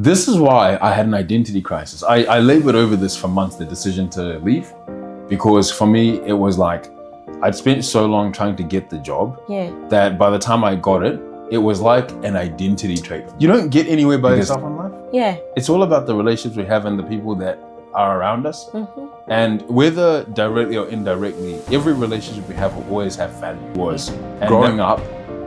This is why I had an identity crisis. I labored over this for months, the decision to leave, because for me, it was like, I'd spent so long trying to get the job that by the time I got it, it was like an identity trait. You don't get anywhere by yourself in life. Yeah. It's all about the relationships we have and the people that are around us. Mm-hmm. And whether directly or indirectly, every relationship we have will always have value. And growing up,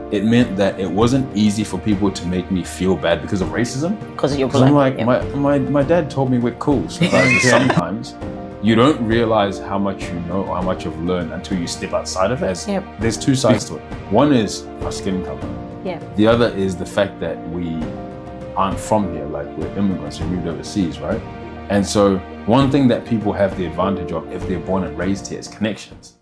it meant that it wasn't easy for people to make me feel bad because of racism. Because of your I'm like, my dad told me we're cool. So sometimes you don't realize how much you know or how much you've learned until you step outside of it. There's two sides to it. One is our skin color. The other is the fact that we aren't from here, like we're immigrants who moved overseas, right? And so one thing that people have the advantage of if they're born and raised here is connections.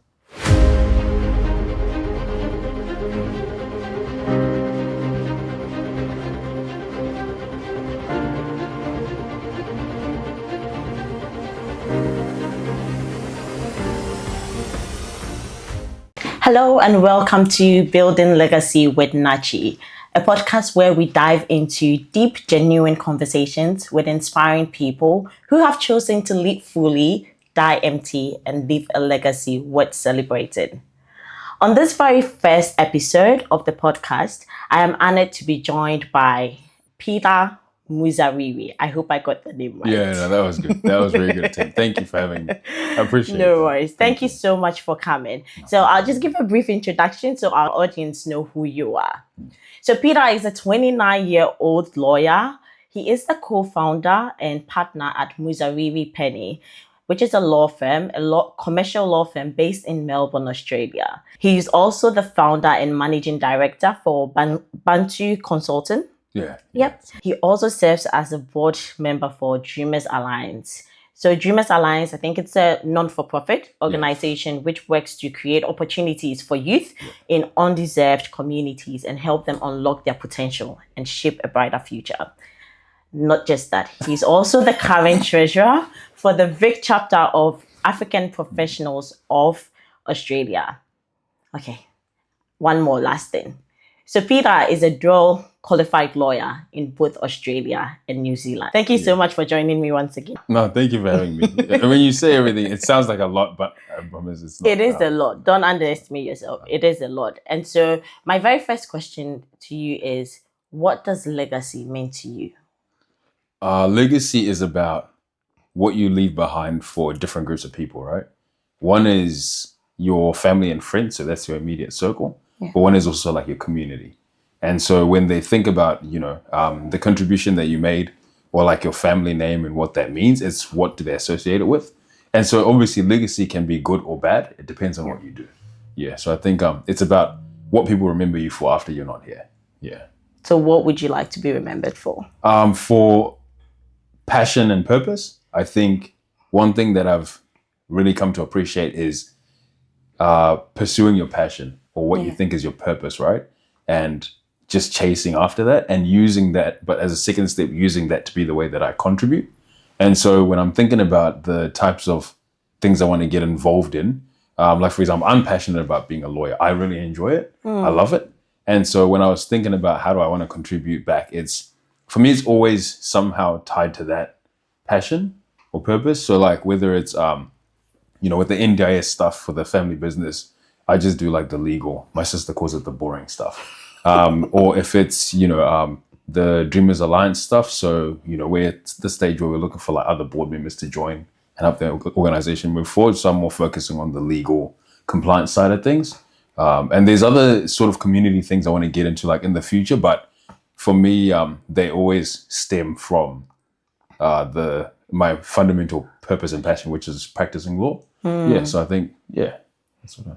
Hello and welcome to Building Legacy with Nachie, a podcast where we dive into deep, genuine conversations with inspiring people who have chosen to live fully, die empty, and leave a legacy worth celebrating. On this very first episode of the podcast, I am honored to be joined by Peter Muzariri. I hope I got the name right. Yeah, no, that was good. That was very good attempt. Thank you for having me. I appreciate it. No worries. Thank you so much for coming. So I'll just give a brief introduction so our audience know who you are. So Peter is a 29-year-old lawyer. He is the co-founder and partner at Muzariri Penny, which is a law firm, commercial law firm based in Melbourne, Australia. He is also the founder and managing director for Bantu Consulting. Yep. He also serves as a board member for Dreamers Alliance. So Dreamers Alliance, I think it's a non-for-profit organization which works to create opportunities for youth in undeserved communities and help them unlock their potential and shape a brighter future. Not just that, he's also the current treasurer for the Vic chapter of African Professionals of Australia. Okay, one more last thing. So Peter is a dual qualified lawyer in both Australia and New Zealand. Thank you so much for joining me once again. No, thank you for having me. When you say everything, it sounds like a lot, but I promise it's not. It is a lot. Don't underestimate yourself. It is a lot. And so my very first question to you is, what does legacy mean to you? Legacy is about what you leave behind for different groups of people, right? One is your family and friends, so that's your immediate circle. But one is also like your community. And so when they think about, the contribution that you made or like your family name and what that means, it's what do they associate it with? And so obviously legacy can be good or bad. It depends on what you do. Yeah. So I think it's about what people remember you for after you're not here. Yeah. So what would you like to be remembered for? For passion and purpose. I think one thing that I've really come to appreciate is pursuing your passion or what you think is your purpose, right? And just chasing after that and using that, but as a second step, using that to be the way that I contribute. And so when I'm thinking about the types of things I want to get involved in, like for example, I'm passionate about being a lawyer. I really enjoy it. I love it. And so when I was thinking about how do I want to contribute back, for me, it's always somehow tied to that passion or purpose. So like whether it's, with the NDIS stuff for the family business, I just do like the legal. My sister calls it the boring stuff. Or if it's, the Dreamers Alliance stuff. So, we're at the stage where we're looking for like other board members to join and help the organization move forward. So I'm more focusing on the legal compliance side of things. And there's other sort of community things I want to get into like in the future. But for me, they always stem from my fundamental purpose and passion, which is practicing law. Yeah. So I think,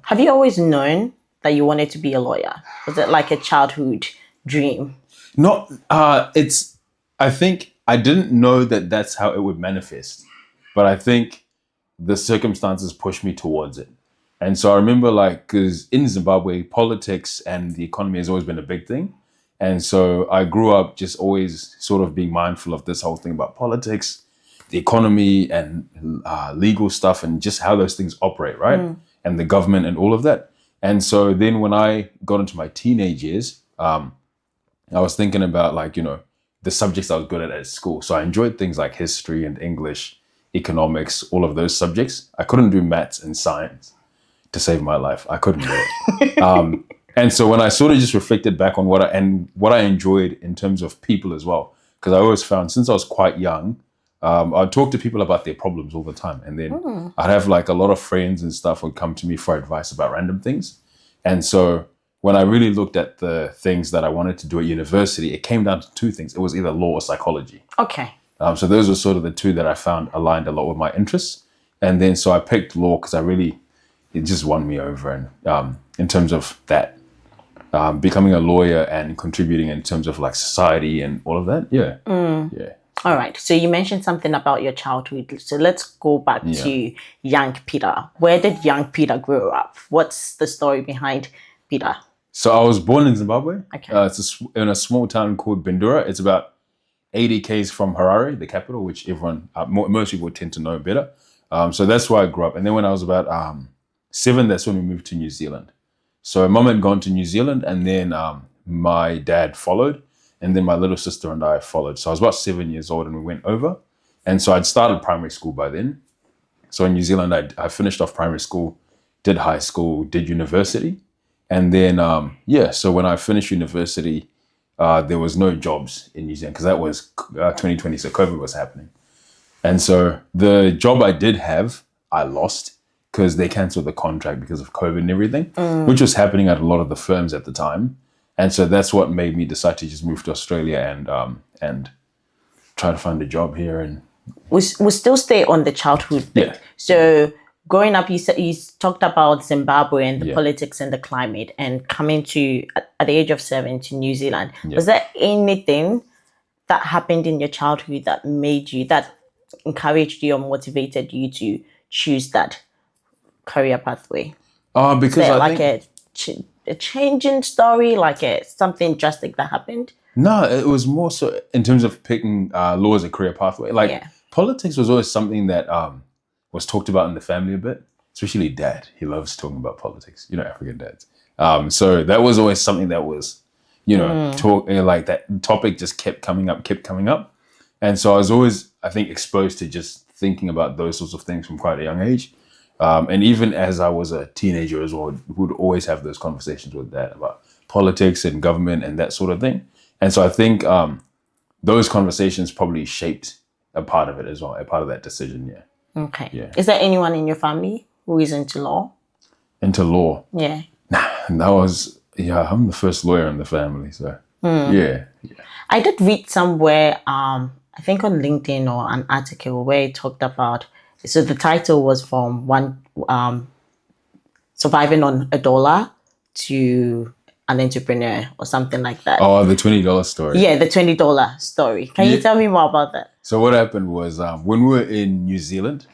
Have you always known that you wanted to be a lawyer? Was it like a childhood dream? Not, I think I didn't know that that's how it would manifest, but I think the circumstances pushed me towards it. And so I remember because in Zimbabwe, politics and the economy has always been a big thing. And so I grew up just always sort of being mindful of this whole thing about politics, the economy and legal stuff and just how those things operate, right? And the government and all of that. And so then when I got into my teenage years, I was thinking about the subjects I was good at school. So I enjoyed things like history and English, economics, all of those subjects. I couldn't do maths and science to save my life. I couldn't do it. And so when I sort of just reflected back on what I enjoyed in terms of people as well, because I always found since I was quite young, I'd talk to people about their problems all the time. And then I'd have like a lot of friends and stuff would come to me for advice about random things. And so when I really looked at the things that I wanted to do at university, it came down to two things. It was either law or psychology. Okay. So those were sort of the two that I found aligned a lot with my interests. And then so I picked law because it just won me over. And in terms of that, becoming a lawyer and contributing in terms of like society and all of that. Yeah. Yeah. All right. So you mentioned something about your childhood. So let's go back to young Peter. Where did young Peter grow up? What's the story behind Peter? So I was born in Zimbabwe. Okay. It's in a small town called Bindura. It's about 80 k's from Harare, the capital, which most people tend to know better. So that's where I grew up. And then when I was about 7, that's when we moved to New Zealand. So mum had gone to New Zealand, and then my dad followed. And then my little sister and I followed. So I was about 7 years old and we went over. And so I'd started primary school by then. So in New Zealand, I finished off primary school, did high school, did university. And then, so when I finished university, there was no jobs in New Zealand because that was 2020, so COVID was happening. And so the job I did have, I lost because they canceled the contract because of COVID and everything, which was happening at a lot of the firms at the time. And so that's what made me decide to just move to Australia and try to find a job here. And we'll still stay on the childhood bit. Yeah. So growing up, you talked about Zimbabwe and the politics and the climate, and coming to at the age of 7 to New Zealand. Yeah. Was there anything that happened in your childhood that encouraged you or motivated you to choose that career pathway? Because I think a changing story, something drastic that happened? No, it was more so in terms of picking law as a career pathway. Politics was always something that was talked about in the family a bit, especially dad. He loves talking about politics, African dads. So that was always something that was, that topic just kept coming up. And so I was always, I think, exposed to just thinking about those sorts of things from quite a young age. And even as I was a teenager as well, we would always have those conversations with dad about politics and government and that sort of thing. And so I think those conversations probably shaped a part of it as well, a part of that decision, yeah. Okay. Yeah. Is there anyone in your family who is into law? Into law? Yeah. Nah, I'm the first lawyer in the family, so yeah. I did read somewhere, I think on LinkedIn or an article where it talked about, so the title was from one surviving on $1 to an entrepreneur or something like that. Oh, the $20 story. Yeah, the $20 story. Can you tell me more about that? So what happened was when we were in New Zealand,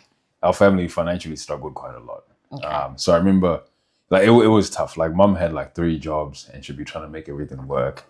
our family financially struggled quite a lot. Okay. So I remember it was tough. Like mom had 3 jobs and she'd be trying to make everything work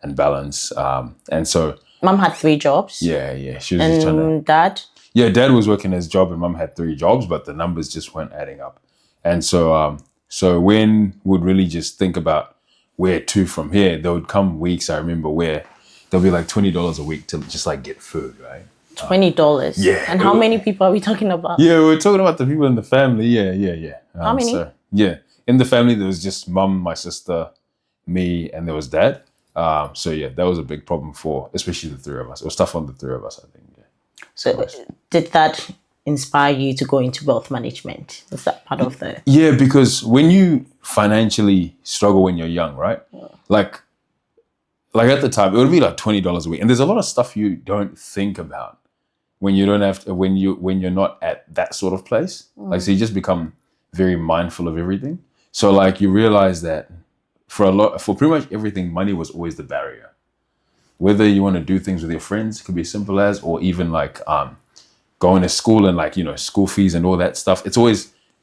and balance. And so mom had 3 jobs? Yeah. She was just trying to... Dad? Yeah, dad was working his job and mom had 3 jobs, but the numbers just weren't adding up. And so when we'd really just think about where to from here, there would come weeks, I remember, where there'll be $20 a week to just get food, right? $20? Yeah. And how many people are we talking about? Yeah, we're talking about the people in the family. Yeah. How many? In the family, there was just mum, my sister, me, and there was dad. That was a big problem for especially the 3 of us. It was tough on the 3 of us, I think. Yeah. So did that inspire you to go into wealth management? Was that part of the... Yeah, because when you financially struggle when you're young, right? Yeah. Like at the time, it would be $20 a week. And there's a lot of stuff you don't think about when you don't have to, when you're not at that sort of place. So you just become very mindful of everything. So you realize that for pretty much everything, money was always the barrier. Whether you want to do things with your friends, it could be as simple as, or even going to school and school fees and all that stuff.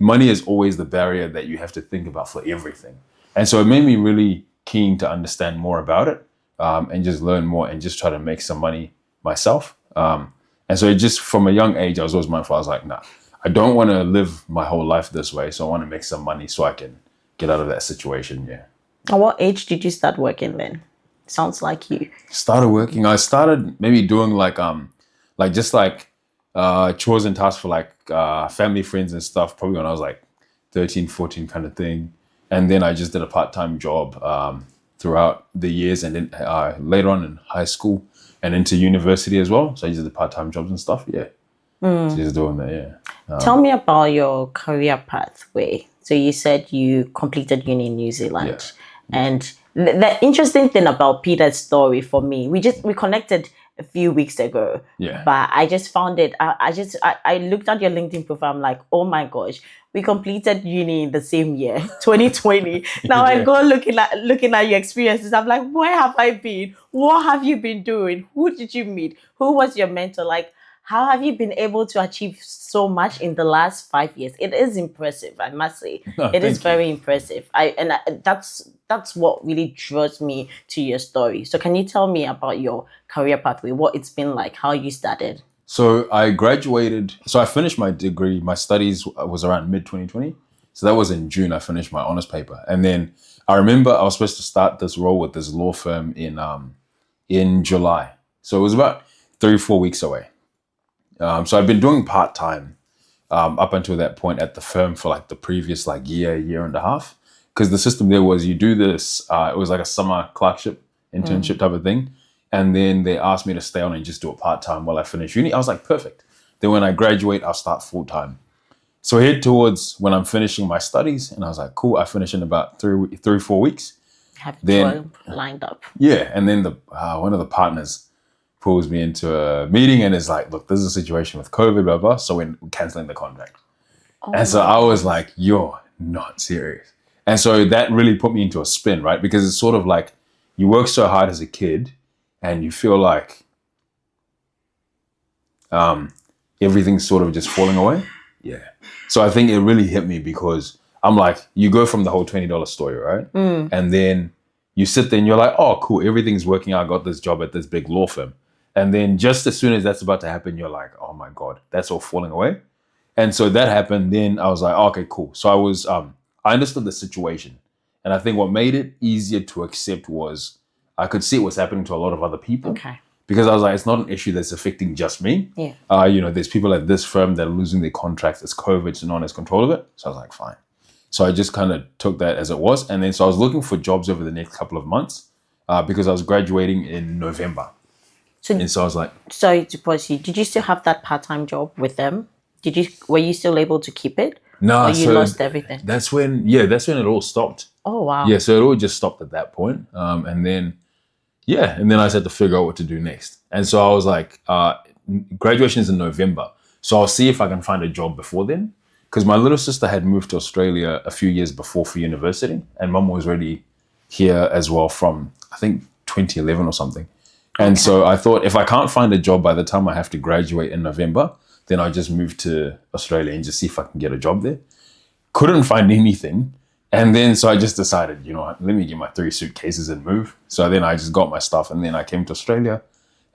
Money is always the barrier that you have to think about for everything. And so it made me really keen to understand more about it and just learn more and just try to make some money myself. And so it just from a young age, I was always mindful. I was like, nah, I don't want to live my whole life this way. So I want to make some money so I can get out of that situation. Yeah. At what age did you start working then? Sounds like you. Started working. I started maybe doing chores and tasks for family, friends and stuff, probably when I was like 13, 14 kind of thing. And then I just did a part-time job throughout the years, and then later on in high school and into university as well. So I just did part-time jobs and stuff. Yeah. So just doing that, yeah. Tell me about your career pathway. So you said you completed uni in New Zealand. Yeah. And the interesting thing about Peter's story for me, we connected a few weeks ago. Yeah. But I just found it. I looked at your LinkedIn profile. I'm like, oh my gosh, we completed uni in the same year, 2020. Now I go looking at your experiences. I'm like, where have I been? What have you been doing? Who did you meet? Who was your mentor? Like, how have you been able to achieve so much in the last 5 years? It is impressive, I must say. It is very impressive. That's what really draws me to your story. So can you tell me about your career pathway, what it's been like, how you started? So I graduated. So I finished my degree. My studies was around mid-2020. So that was in June. I finished my honors paper. And then I remember I was supposed to start this role with this law firm in July. So it was about 3-4 weeks away. So I've been doing part-time up until that point at the firm for like the previous year and a half. Because the system there was you do this, it was like a summer clerkship, internship type of thing. And then they asked me to stay on and just do it part-time while I finish uni. I was like, perfect. Then when I graduate, I'll start full-time. So I head towards when I'm finishing my studies, and I was like, cool, I finish in about 3-4 weeks. Have then lined up. Yeah, and then one of the partners pulls me into a meeting and is like, look, this is a situation with COVID, blah, blah, so we're canceling the contract. And so I was like, you're not serious. And so that really put me into a spin, right? Because it's sort of like you work so hard as a kid and you feel like everything's sort of just falling away. Yeah. So I think it really hit me because I'm like, you go from the whole $20 story, right? And then you sit there and you're like, oh, cool, everything's working out. I got this job at this big law firm. And then just as soon as that's about to happen, you're like, oh my God, that's all falling away. And so that happened. Then I was like, oh, okay, cool. So I understood the situation. And I think what made it easier to accept was I could see what's happening to a lot of other people. Okay. Because I was like, it's not an issue that's affecting just me. Yeah. There's people at this firm that are losing their contracts. It's COVID, so no one has control of it. So I was like, fine. So I just kind of took that as it was. And then so I was looking for jobs over the next couple of months because I was graduating in November. And so I was like, sorry to pause you. Did you still have that part-time job with them? Were you still able to keep it? No, or you lost everything? That's when it all stopped. Oh, wow. Yeah, so it all just stopped at that point. And then I just had to figure out what to do next. And so I was like, graduation is in November. So I'll see if I can find a job before then. Because my little sister had moved to Australia a few years before for university. And mum was already here as well from, I think, 2011 or something. And so I thought if I can't find a job by the time I have to graduate in November, then I'll just move to Australia and just see if I can get a job there. Couldn't find anything. And then so I just decided, you know what, let me get my 3 suitcases and move. So then I just got my stuff and then I came to Australia.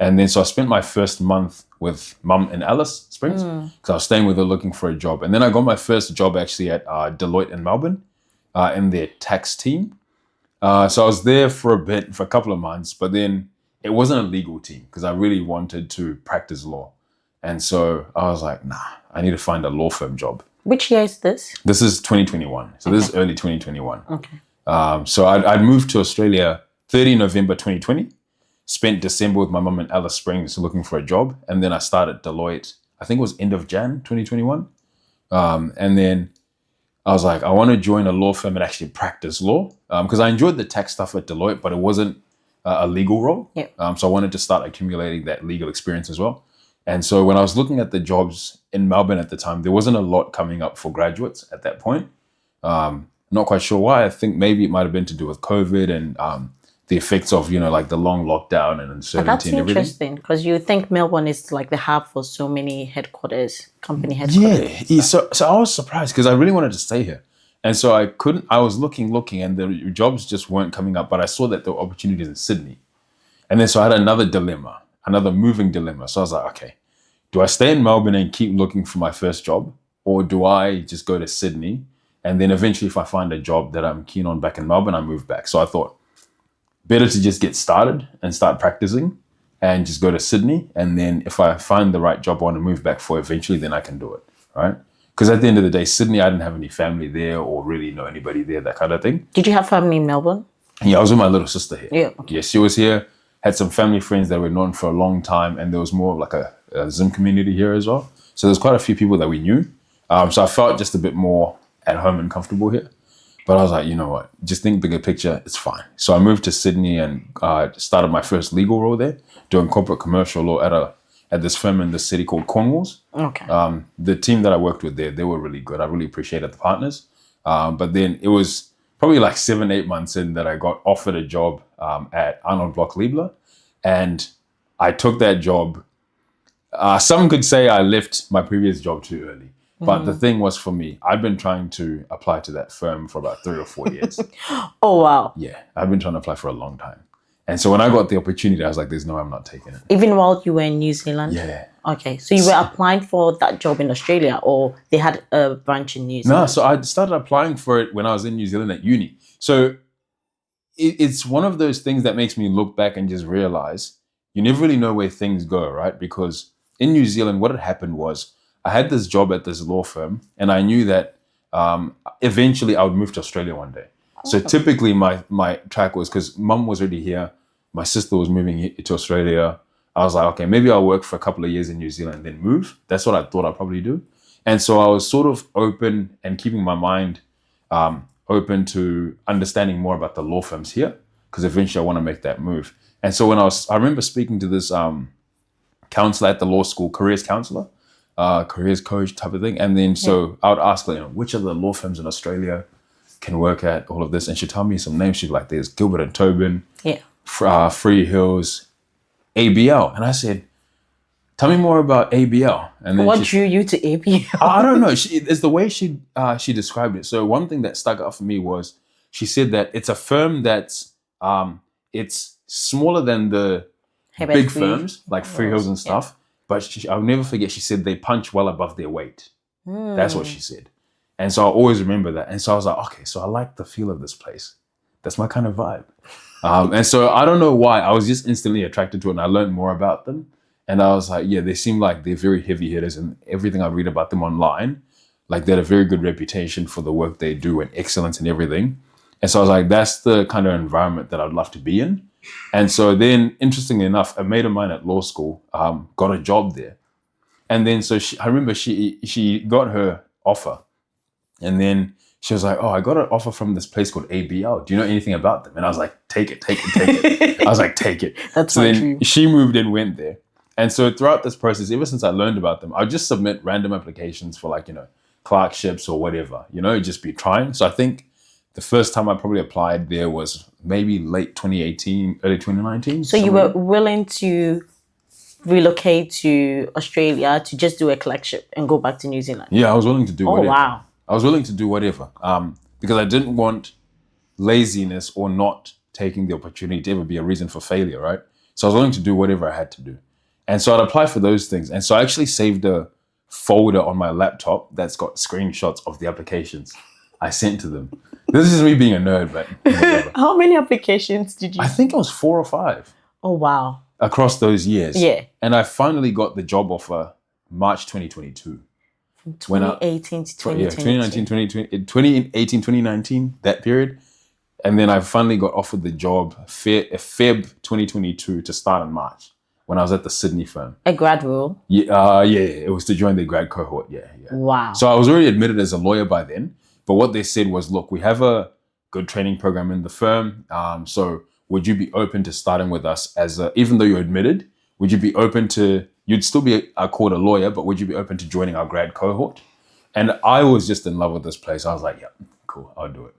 And then so I spent my first month with Mum in Alice Springs because I was staying with her looking for a job. And then I got my first job actually at Deloitte in Melbourne in their tax team. So I was there for a couple of months, but then it wasn't a legal team because I really wanted to practice law. And so I was like, nah, I need to find a law firm job. Which year is this? This is 2021. So this is early 2021. Okay. So I'd moved to Australia 30 November 2020, spent December with my mum in Alice Springs looking for a job. And then I started Deloitte, I think it was end of Jan 2021. And then I was like, I want to join a law firm and actually practice law because I enjoyed the tax stuff at Deloitte, but it wasn't a legal role. Yeah. So I wanted to start accumulating that legal experience as well. And so when I was looking at the jobs in Melbourne at the time, there wasn't a lot coming up for graduates at that point. Not quite sure why. I think maybe it might have been to do with COVID and the effects of, like the long lockdown and uncertainty and everything. That's interesting because you think Melbourne is like the hub for so many company headquarters. Yeah. So I was surprised because I really wanted to stay here. And so I was looking and the jobs just weren't coming up, but I saw that there were opportunities in Sydney. And then so I had another moving dilemma. So I was like, okay, do I stay in Melbourne and keep looking for my first job? Or do I just go to Sydney? And then eventually if I find a job that I'm keen on back in Melbourne, I move back. So I thought, better to just get started and start practicing and just go to Sydney. And then if I find the right job I want to move back for eventually, then I can do it, right? Because at the end of the day, Sydney, I didn't have any family there or really know anybody there, that kind of thing. Did you have family in Melbourne? Yeah, I was with my little sister here. Yeah. Okay. Yeah, she was here, had some family friends that were known for a long time, and there was more of like a Zim community here as well. So there's quite a few people that we knew. So I felt just a bit more at home and comfortable here. But I was like, you know what? Just think bigger picture. It's fine. So I moved to Sydney and started my first legal role there, doing corporate commercial law at this firm in the city called Cornwalls. Okay. The team that I worked with there, they were really good. I really appreciated the partners. But then it was probably like 7-8 months in that I got offered a job at Arnold Bloch Liebler, and I took that job. Some could say I left my previous job too early. But the thing was, for me, I'd been trying to apply to that firm for about 3 or 4 years. Oh, wow. Yeah, I've been trying to apply for a long time. And so when I got the opportunity, I was like, there's no way I'm not taking it. Even while you were in New Zealand? Yeah. Okay, so you were applying for that job in Australia, or they had a branch in New Zealand? No, so I started applying for it when I was in New Zealand at uni. So it's one of those things that makes me look back and just realize you never really know where things go, right? Because in New Zealand, what had happened was I had this job at this law firm, and I knew that eventually I would move to Australia one day. So typically my track was, because mum was already here, my sister was moving to Australia. I was like, okay, maybe I'll work for a couple of years in New Zealand and then move. That's what I thought I'd probably do. And so I was sort of open and keeping my mind open to understanding more about the law firms here, because eventually I want to make that move. And so I remember speaking to this counselor at the law school, careers counselor, careers coach type of thing. And then so I would ask her, which of the law firms in Australia can work at all of this? And she'd tell me some names. She'd be like, there's Gilbert and Tobin, Free Hills, ABL. And I said, tell me more about ABL. And then what drew you to ABL? I don't know. It's the way she described it. So one thing that stuck out for me was she said that it's a firm that's it's smaller than the big firms like Free Hills and stuff. But I'll never forget, she said they punch well above their weight. That's what she said. And so I always remember that. And so I was like, okay, so I like the feel of this place. That's my kind of vibe. And so I don't know why. I was just instantly attracted to it, and I learned more about them. And I was like, yeah, they seem like they're very heavy hitters, and everything I read about them online, like they had a very good reputation for the work they do and excellence and everything. And so I was like, that's the kind of environment that I'd love to be in. And so then, interestingly enough, a mate of mine at law school got a job there. And then so I remember she got her offer. And then she was like, oh, I got an offer from this place called ABL. Do you know anything about them? And I was like, take it. I was like, take it. That's so my then dream. She moved and went there. And so throughout this process, ever since I learned about them, I would just submit random applications for clerkships or whatever, just be trying. So I think the first time I probably applied there was maybe late 2018, early 2019. So you were willing to relocate to Australia to just do a clerkship and go back to New Zealand? Yeah, I was willing to do whatever. Oh, wow. I was willing to do whatever because I didn't want laziness or not taking the opportunity to ever be a reason for failure, right? So I was willing to do whatever I had to do. And so I'd apply for those things. And so I actually saved a folder on my laptop that's got screenshots of the applications I sent to them. This is me being a nerd, but whatever. How many applications did you? I think it was 4 or 5. Oh, wow. Across those years. Yeah. And I finally got the job offer March 2022. From 2018 to 2022. 2018, 2019, that period. And then I finally got offered the job Feb 2022 to start in March when I was at the Sydney firm. A grad role? Yeah, it was to join the grad cohort. Yeah. Wow. So I was already admitted as a lawyer by then. But what they said was, look, we have a good training program in the firm. So would you be open to starting with us even though you're admitted, would you be open to, you'd still be called a lawyer, but would you be open to joining our grad cohort? And I was just in love with this place. I was like, yeah, cool, I'll do it.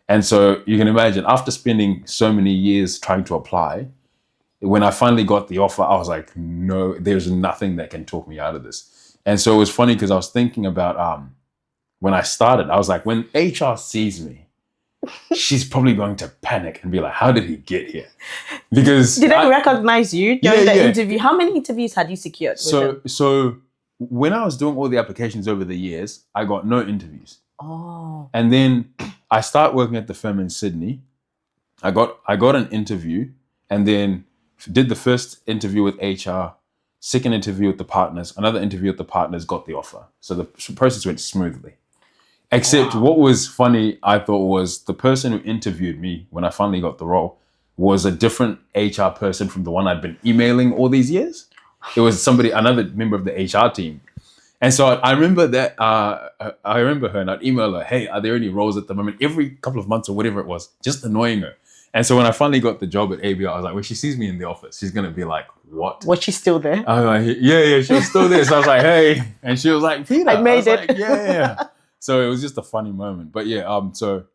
And so you can imagine, after spending so many years trying to apply, when I finally got the offer, I was like, no, there's nothing that can talk me out of this. And so it was funny because I was thinking about when I started, I was like, when HR sees me, she's probably going to panic and be like, how did he get here? Because did they recognize you during the interview? How many interviews had you secured? So when I was doing all the applications over the years, I got no interviews. Oh. And then I started working at the firm in Sydney. I got an interview, and then did the first interview with HR, second interview with the partners, another interview with the partners, got the offer. So the process went smoothly. Except what was funny, I thought, was the person who interviewed me when I finally got the role was a different HR person from the one I'd been emailing all these years. It was another member of the HR team. And so I remember that, I remember her, and I'd email her, hey, are there any roles at the moment? Every couple of months or whatever it was, just annoying her. And so when I finally got the job at ABR, I was like, when she sees me in the office, she's going to be like, what? Was she still there? I was like, yeah, she was still there. So I was like, hey. And she was like, Peter. I made it. Like, yeah. So it was just a funny moment. But yeah, so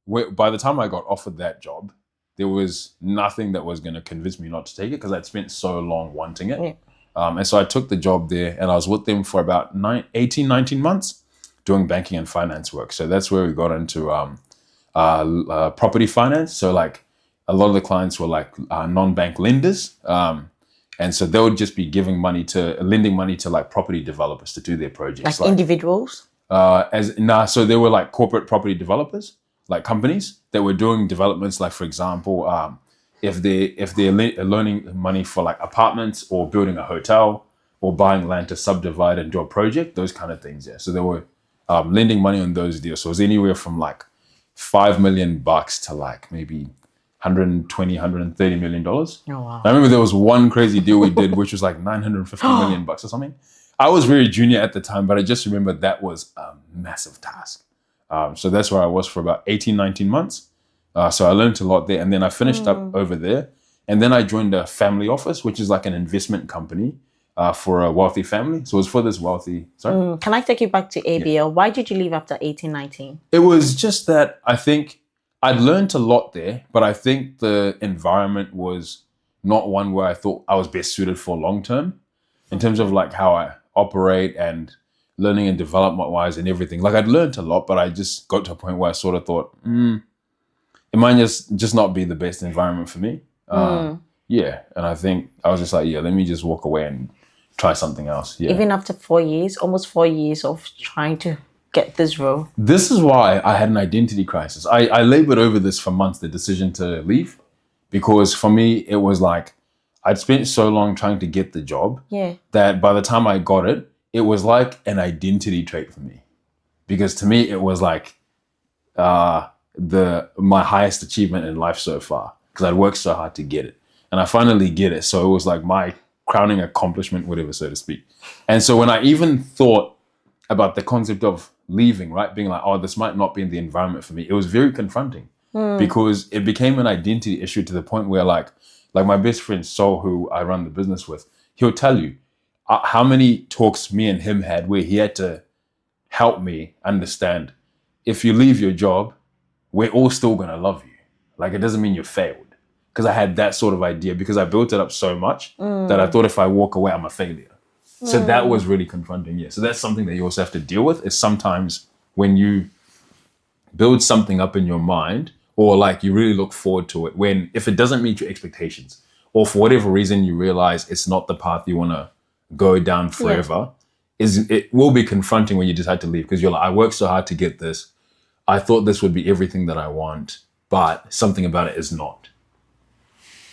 by the time I got offered that job, there was nothing that was going to convince me not to take it because I'd spent so long wanting it. Yeah. And so I took the job there, and I was with them for about 19 months doing banking and finance work. So that's where we got into property finance. So like a lot of the clients were like non-bank lenders. And so they would just be lending money to like property developers to do their projects. Like individuals? So they were like corporate property developers, like companies that were doing developments. Like, for example, if they're loaning money for like apartments or building a hotel or buying land to subdivide and do a project, those kind of things. Yeah. So they were lending money on those deals. So it was anywhere from like $5 million to like maybe 120, $130 million. Oh, wow. I remember there was one crazy deal we did, which was like 950 million bucks or something. I was very junior at the time, but I just remember that was a massive task. So that's where I was for about 18, 19 months. So I learned a lot there, and then I finished up over there. And then I joined a family office, which is like an investment company for a wealthy family. So it was for this wealthy... Sorry? Can I take you back to ABL? Yeah. Why did you leave after 18, 19? It was just that I think I'd learned a lot there, but I think the environment was not one where I thought I was best suited for long term in terms of like how I operate and learning and development wise and everything. Like I'd learned a lot, but I just got to a point where I sort of thought, it might just not be the best environment for me. Yeah. And I think I was just like, yeah, let me just walk away and try something else. Yeah. Even after almost 4 years of trying to get this role. This is why I had an identity crisis. I labored over this for months, the decision to leave, because for me, it was like, I'd spent so long trying to get the job that by the time I got it, it was like an identity trait for me. Because to me, it was like my highest achievement in life so far, because I'd worked so hard to get it. And I finally get it. So it was like my crowning accomplishment, whatever, so to speak. And so when I even thought about the concept of leaving, right, being like, oh, this might not be in the environment for me, it was very confronting because it became an identity issue to the point where like my best friend Sol, who I run the business with, he'll tell you how many talks me and him had where he had to help me understand, if you leave your job, we're all still going to love you. Like, it doesn't mean you failed. Because I had that sort of idea, because I built it up so much that I thought if I walk away, I'm a failure. So that was really confronting. Yeah. So that's something that you also have to deal with, is sometimes when you build something up in your mind, or like you really look forward to it, if it doesn't meet your expectations, or for whatever reason you realize it's not the path you want to go down forever, it will be confronting when you decide to leave, because you're like, I worked so hard to get this. I thought this would be everything that I want, but something about it is not.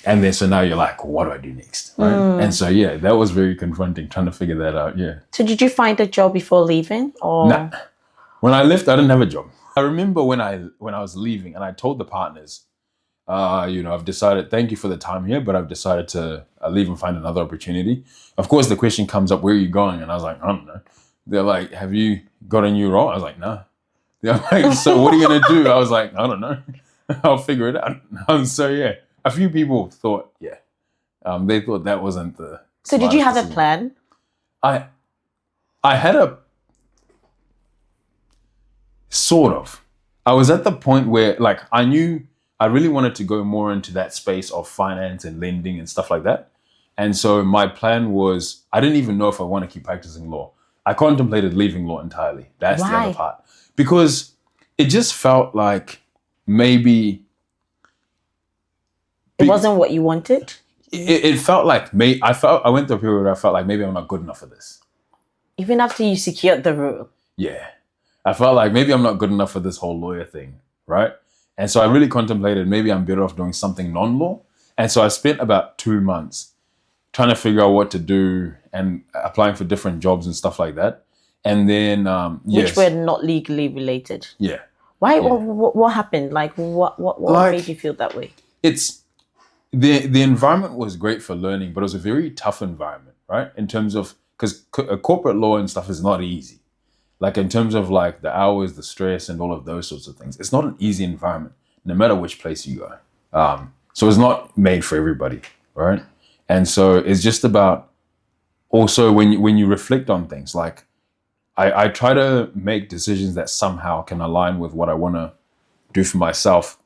And then so now you're like, what do I do next? Right? And so, yeah, that was very confronting, trying to figure that out. Yeah. So did you find a job before leaving? Or Nah. When I left, I didn't have a job. I remember when I was leaving, and I told the partners, I've decided, thank you for the time here, but I've decided to leave and find another opportunity. Of course, the question comes up, where are you going? And I was like, I don't know. They're like, have you got a new role? I was like, no. They're like, so what are you going to do? I was like, I don't know. I'll figure it out. So, yeah. A few people thought, they thought that wasn't the. So did you have a plan? I had a sort of. I was at the point where, like, I knew I really wanted to go more into that space of finance and lending and stuff like that. And so my plan was, I didn't even know if I want to keep practicing law. I contemplated leaving law entirely. That's the other part. Because it just felt like maybe it wasn't what you wanted? It felt like I went through a period where I felt like maybe I'm not good enough for this. Even after you secured the role? Yeah. I felt like maybe I'm not good enough for this whole lawyer thing, right? And so I really contemplated maybe I'm better off doing something non-law. And so I spent about 2 months trying to figure out what to do and applying for different jobs and stuff like that. And then, Which were not legally related. Yeah. Why? Yeah. What happened? Like, what Like, made you feel that way? It's the environment was great for learning, but it was a very tough environment, right? In terms of, because corporate law and stuff is not easy. Like in terms of like the hours, the stress, and all of those sorts of things, it's not an easy environment, no matter which place you go. So it's not made for everybody, right? And so it's just about also when you reflect on things, like I try to make decisions that somehow can align with what I want to do for myself,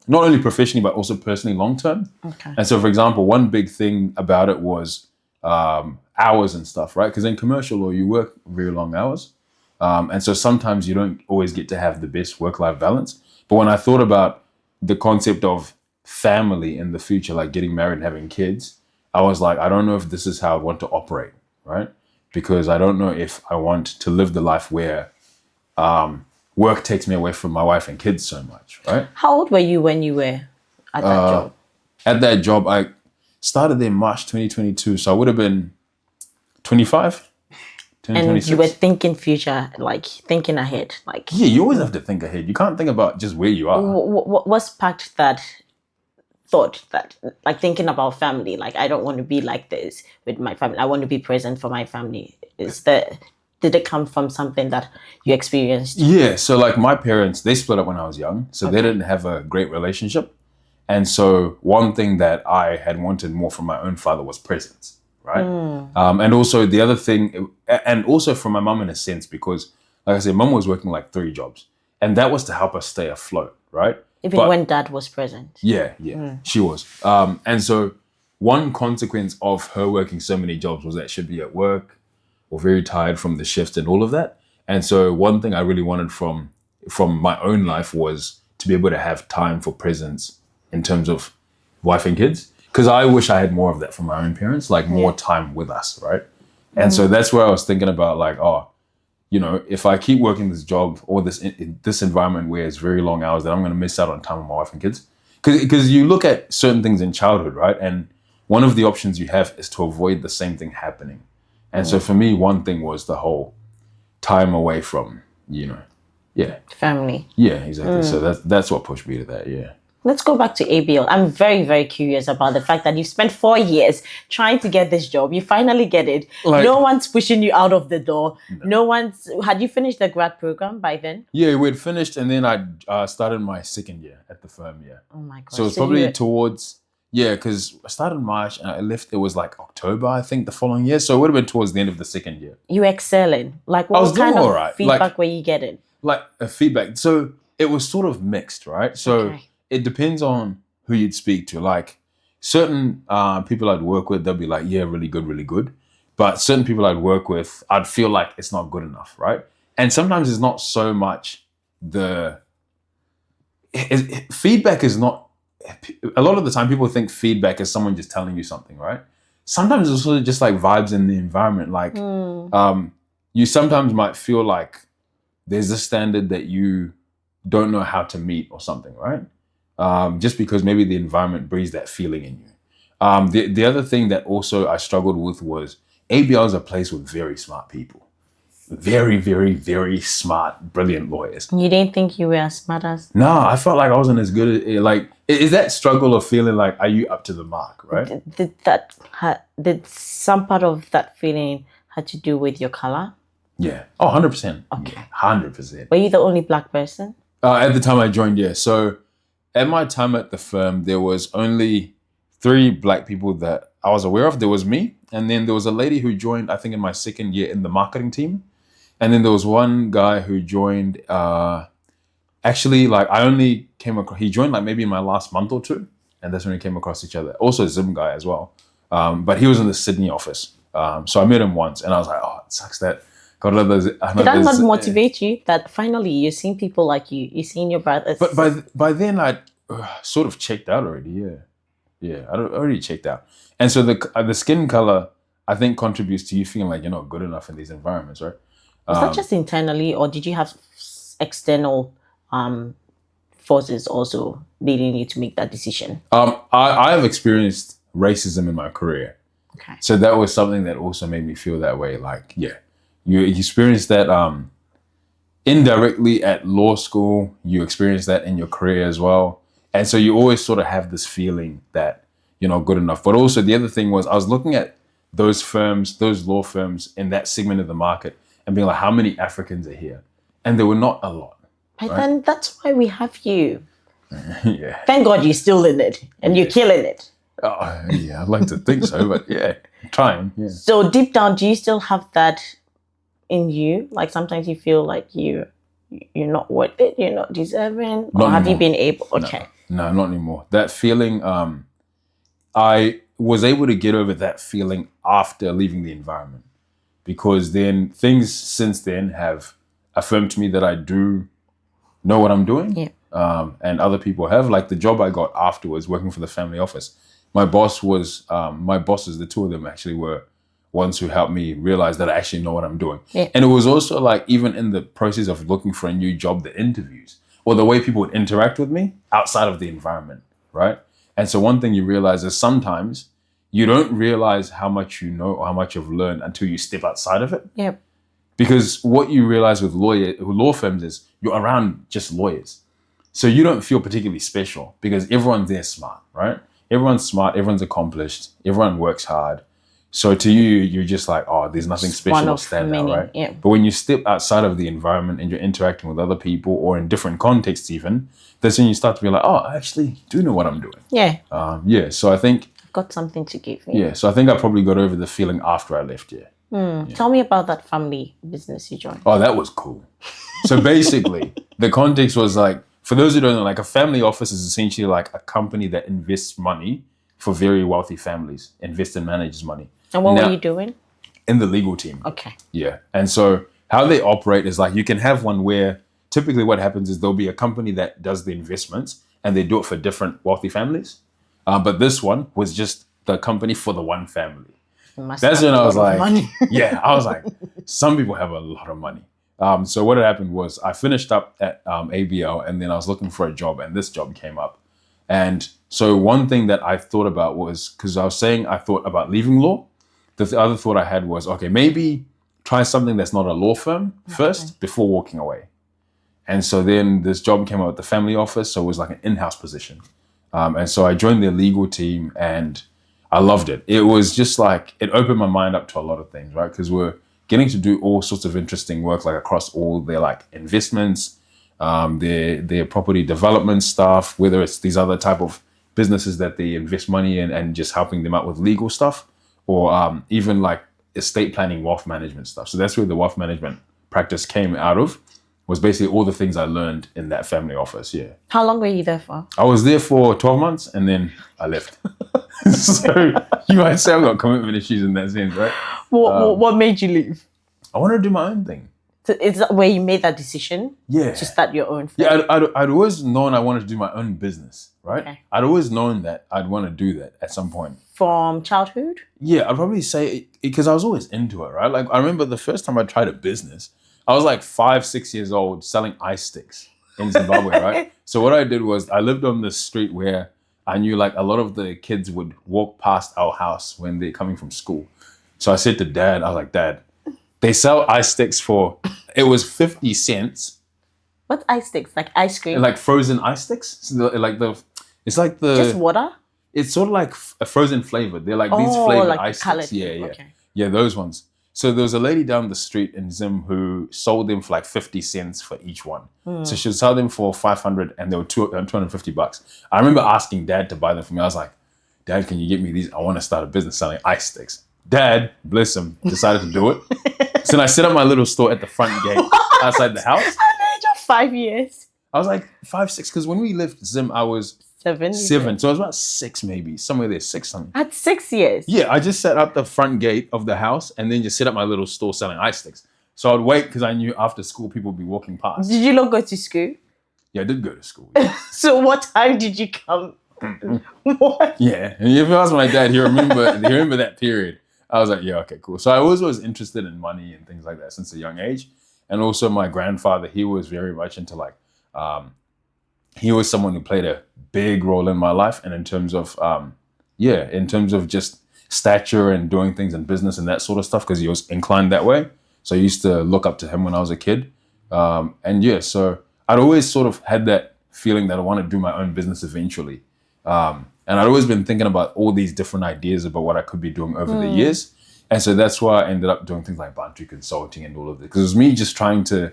not only professionally but also personally long term. Okay. And so, for example, one big thing about it was hours and stuff, right? Because in commercial law, you work very long hours. And so sometimes you don't always get to have the best work-life balance. But when I thought about the concept of family in the future, like getting married and having kids, I was like, I don't know if this is how I want to operate, right? Because I don't know if I want to live the life where work takes me away from my wife and kids so much, right? How old were you when you were at that job? At that job, I started in March 2022. So I would have been 25. And you were thinking future, like thinking ahead, like yeah, you always have to think ahead. You can't think about just where you are. what sparked that thought, that like thinking about family? Like, I don't want to be like this with my family. I want to be present for my family. Did it come from something that you experienced? Yeah, so like my parents, they split up when I was young, so they didn't have a great relationship. And so one thing that I had wanted more from my own father was presence. Right. And also the other thing, and also from my mum in a sense, because like I said, mum was working like 3 jobs and that was to help us stay afloat. Right. Even when dad was present. Yeah, she was. And so one consequence of her working so many jobs was that she'd be at work or very tired from the shift and all of that. And so one thing I really wanted from my own life was to be able to have time for presence in terms of wife and kids. Because I wish I had more of that from my own parents, like more time with us, right? And so that's where I was thinking about, like, oh, you know, if I keep working this job or this environment where it's very long hours, then I'm going to miss out on time with my wife and kids. Because you look at certain things in childhood, right? And one of the options you have is to avoid the same thing happening. And so for me, one thing was the whole time away from, family. Yeah, exactly. So that's what pushed me to that, yeah. Let's go back to ABL. I'm very, very curious about the fact that you spent 4 years trying to get this job. You finally get it. Like, no one's pushing you out of the door. Had you finished the grad program by then? Yeah, we'd finished, and then I started my second year at the firm, yeah. Oh my God. So it's probably towards, because I started in March and I left, it was like October, I think, the following year. So it would have been towards the end of the second year. You were excelling. Like, what kind of feedback were you getting? Like, feedback. So it was sort of mixed, right? So it depends on who you'd speak to. Like, certain people I'd work with, they'll be like, yeah, really good, really good. But certain people I'd work with, I'd feel like it's not good enough, right? And sometimes it's not so much feedback is not, a lot of the time people think feedback is someone just telling you something, right? Sometimes it's also just like vibes in the environment. Like, you sometimes might feel like there's a standard that you don't know how to meet or something, right? Just because maybe the environment breeds that feeling in you. The other thing that also I struggled with was ABL is a place with very smart people. Very, very, very smart, brilliant lawyers. You didn't think you were as smart as? No, I felt like I wasn't as good at it. Like, is that struggle of feeling like, are you up to the mark, right? Did some part of that feeling had to do with your color? Yeah. Oh, 100%. Okay. 100%. Were you the only black person? At the time I joined, yeah. So at my time at the firm, there was only 3 black people that I was aware of. There was me, and then there was a lady who joined, I think, in my second year in the marketing team. And then there was one guy who joined, actually, like, I only came across, he joined like maybe in my last month or 2. And that's when we came across each other. Also a Zim guy as well. But he was in the Sydney office. So I met him once and I was like, oh, it sucks that got another. Did that not motivate you that finally you're seeing people like you, you're seeing your brothers? But by then I'd sort of checked out already, yeah. Yeah, I already checked out. And so the skin color, I think, contributes to you feeling like you're not good enough in these environments, right? Was that just internally, or did you have external forces also leading you to make that decision? I have experienced racism in my career. Okay. So that was something that also made me feel that way. Like, yeah, you experience that indirectly at law school, you experience that in your career as well. And so you always sort of have this feeling that you're not good enough. But also the other thing was I was looking at those firms, those law firms in that segment of the market and being like, how many Africans are here? And there were not a lot. But then that's why we have you. Yeah. Thank God you're still in it and you're killing it. Oh, yeah, I'd like to think so, but yeah, trying. Yeah. So deep down, do you still have that in you? Like sometimes you feel like you're not worth it, you're not deserving, or have you been able? Okay. No, not anymore. That feeling, I was able to get over that feeling after leaving the environment, because then things since then have affirmed to me that I do know what I'm doing. Yeah. And other people have. Like the job I got afterwards, working for the family office. My bosses, the two of them actually were ones who helped me realize that I actually know what I'm doing. Yeah. And it was also like, even in the process of looking for a new job, the interviews or the way people would interact with me outside of the environment, right? And so one thing you realize is sometimes you don't realize how much you know or how much you've learned until you step outside of it. Yep. Because what you realize with law firms is you're around just lawyers. So you don't feel particularly special because everyone's there smart, right? Everyone's smart, everyone's accomplished, everyone works hard. So to you, you're just like, oh, there's nothing special or stand out, right? Yeah. But when you step outside of the environment and you're interacting with other people or in different contexts even, that's when you start to be like, oh, I actually do know what I'm doing. Yeah. Yeah, so I think... I've got something to give you. Yeah, so I think I probably got over the feeling after I left, yeah. Tell me about that family business you joined. Oh, that was cool. So basically, the context was like, for those who don't know, like a family office is essentially like a company that invests money for very wealthy families, invests and manages money. And what were you doing? In the legal team. Okay. Yeah. And so how they operate is like, you can have one where typically what happens is there'll be a company that does the investments and they do it for different wealthy families. But this one was just the company for the one family. That's when I was like, yeah, I was like, some people have a lot of money. So what had happened was I finished up at ABL and then I was looking for a job and this job came up. And so one thing that I thought about was, because I was saying I thought about leaving law, the other thought I had was, okay, maybe try something that's not a law firm first before walking away. And so then this job came out at the family office. So it was like an in-house position. And so I joined their legal team and I loved it. It was just like, it opened my mind up to a lot of things, right? Because we're getting to do all sorts of interesting work, like across all their like investments, their property development stuff, whether it's these other type of businesses that they invest money in and just helping them out with legal stuff, or even like estate planning, wealth management stuff. So that's where the wealth management practice came out of, was basically all the things I learned in that family office. Yeah. How long were you there for? I was there for 12 months and then I left. So you might say I've got commitment issues in that sense, right? What made you leave? I wanted to do my own thing. So is that where you made that decision? Yeah. To start your own thing? Yeah, I'd always known I wanted to do my own business, right? Okay. I'd always known that I'd want to do that at some point. From childhood? Yeah, I'd probably say, because I was always into it, right? Like I remember the first time I tried a business, I was like 5-6 years old selling ice sticks in Zimbabwe, right? So what I did was I lived on this street where I knew like a lot of the kids would walk past our house when they're coming from school. So I said to Dad, I was like, Dad, they sell ice sticks for, it was 50 cents. What's ice sticks? Like ice cream? Like frozen ice sticks. So it's like the... Just water? It's sort of like a frozen flavor. They're like these flavored like ice colored. sticks. Yeah. Okay. Yeah, those ones. So there was a lady down the street in Zim who sold them for like 50 cents for each one. So she would sell them for 500 and they were $250. I remember asking Dad to buy them for me. I was like, Dad, can you get me these? I want to start a business selling ice sticks. Dad, bless him, decided to do it. So then I set up my little store at the front gate outside the house. At the age of 5 years? I was like 5, 6, because when we left Zim, I was 7. So I was about 6 maybe, somewhere there, 6 something. At 6 years? Yeah, I just set up the front gate of the house and then just set up my little store selling ice sticks. So I'd wait because I knew after school people would be walking past. Did you not go to school? Yeah, I did go to school. Yeah. So what time did you come? What? Yeah, and if you ask my dad, he remember that period. I was like, yeah, okay, cool. So I was interested in money and things like that since a young age. And also my grandfather, he was very much into like he was someone who played a big role in my life, and in terms of in terms of just stature and doing things in business and that sort of stuff, because he was inclined that way. So I used to look up to him when I was a kid. So I'd always sort of had that feeling that I want to do my own business eventually. And I'd always been thinking about all these different ideas about what I could be doing over the years. And so that's why I ended up doing things like Bantu consulting and all of this, because it was me just trying to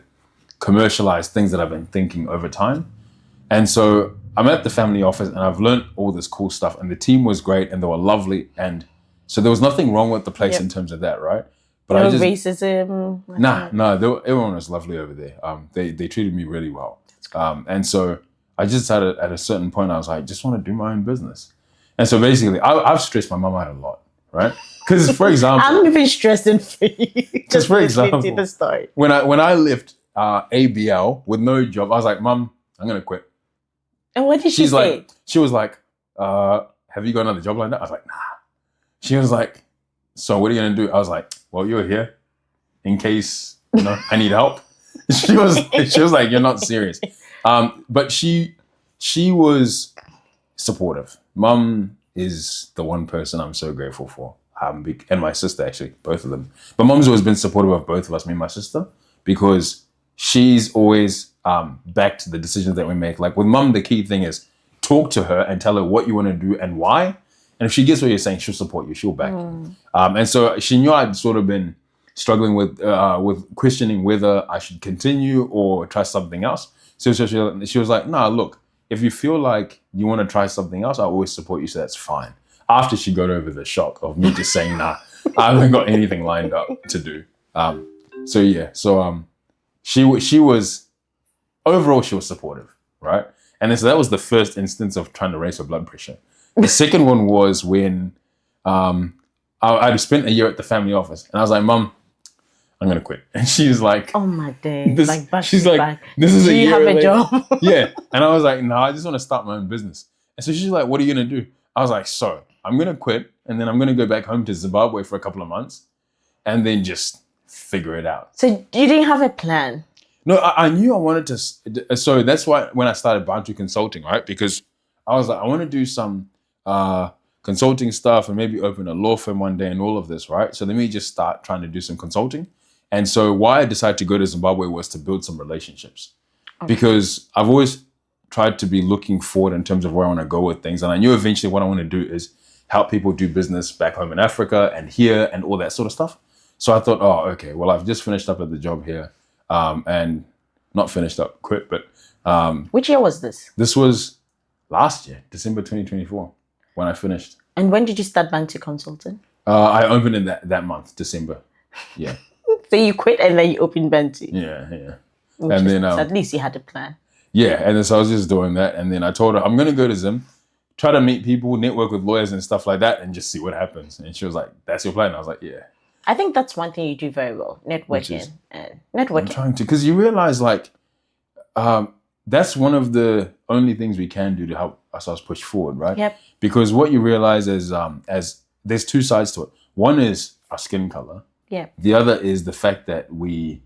commercialize things that I've been thinking over time. And so I'm at the family office and I've learned all this cool stuff, and the team was great and they were lovely. And so there was nothing wrong with the place in terms of that, right? But no racism. Everyone was lovely over there. They treated me really well. And so I just decided at a certain point, I was like, just want to do my own business. And so basically, I've stressed my mom out a lot, right? Because, for example, I'm even stressed and free. Just for example, the story. when I left ABL with no job, I was like, Mom, I'm gonna quit. And what did she say? She was like, have you got another job like that? I was like, nah. She was like, so what are you gonna do? I was like, well, you're here in case I need help. She was like, you're not serious. But she was supportive. Mum is the one person I'm so grateful for. And my sister, actually, both of them. But Mum's always been supportive of both of us, me and my sister, because she's always backed the decisions that we make. Like with Mum, the key thing is talk to her and tell her what you want to do and why. And if she gets what you're saying, she'll support you. She'll back you. And so she knew I'd sort of been struggling with questioning whether I should continue or try something else. So she was like, nah, look, if you feel like you want to try something else, I'll always support you. So that's fine. After she got over the shock of me just saying, nah, I haven't got anything lined up to do. She was, overall, she was supportive, right? And then, so that was the first instance of trying to raise her blood pressure. The second one was when I'd spent a year at the family office, and I was like, Mum, I'm gonna quit. And she was like, oh my days, she's like, back. This is do a you year have a later. job? Yeah. And I was like, no, I just want to start my own business. And so she's like, what are you gonna do? I was like, so I'm gonna quit, and then I'm gonna go back home to Zimbabwe for a couple of months, and then just figure it out. So you didn't have a plan? No, I knew I wanted to. So that's why when I started Bantu Consulting, right? Because I was like, I want to do some consulting stuff and maybe open a law firm one day and all of this, right? So let me just start trying to do some consulting. And so why I decided to go to Zimbabwe was to build some relationships. Okay. Because I've always tried to be looking forward in terms of where I want to go with things. And I knew eventually what I want to do is help people do business back home in Africa and here and all that sort of stuff. So I thought, oh, okay, well, I've just finished up at the job here. And not finished up, quit, but... which year was this? This was last year, December 2024, when I finished. And when did you start Bantu Consulting? I opened in that month, December. Yeah. So you quit and then you opened Bantu? Yeah. And then... at least you had a plan. Yeah, and then so I was just doing that. And then I told her, I'm going to go to Zim, try to meet people, network with lawyers and stuff like that, and just see what happens. And she was like, that's your plan? And I was like, yeah. I think that's one thing you do very well, networking. Networking. I'm trying to, because you realize that's one of the only things we can do to help ourselves push forward, right? Yep. Because what you realize is as there's two sides to it. One is our skin color. Yeah. The other is the fact that we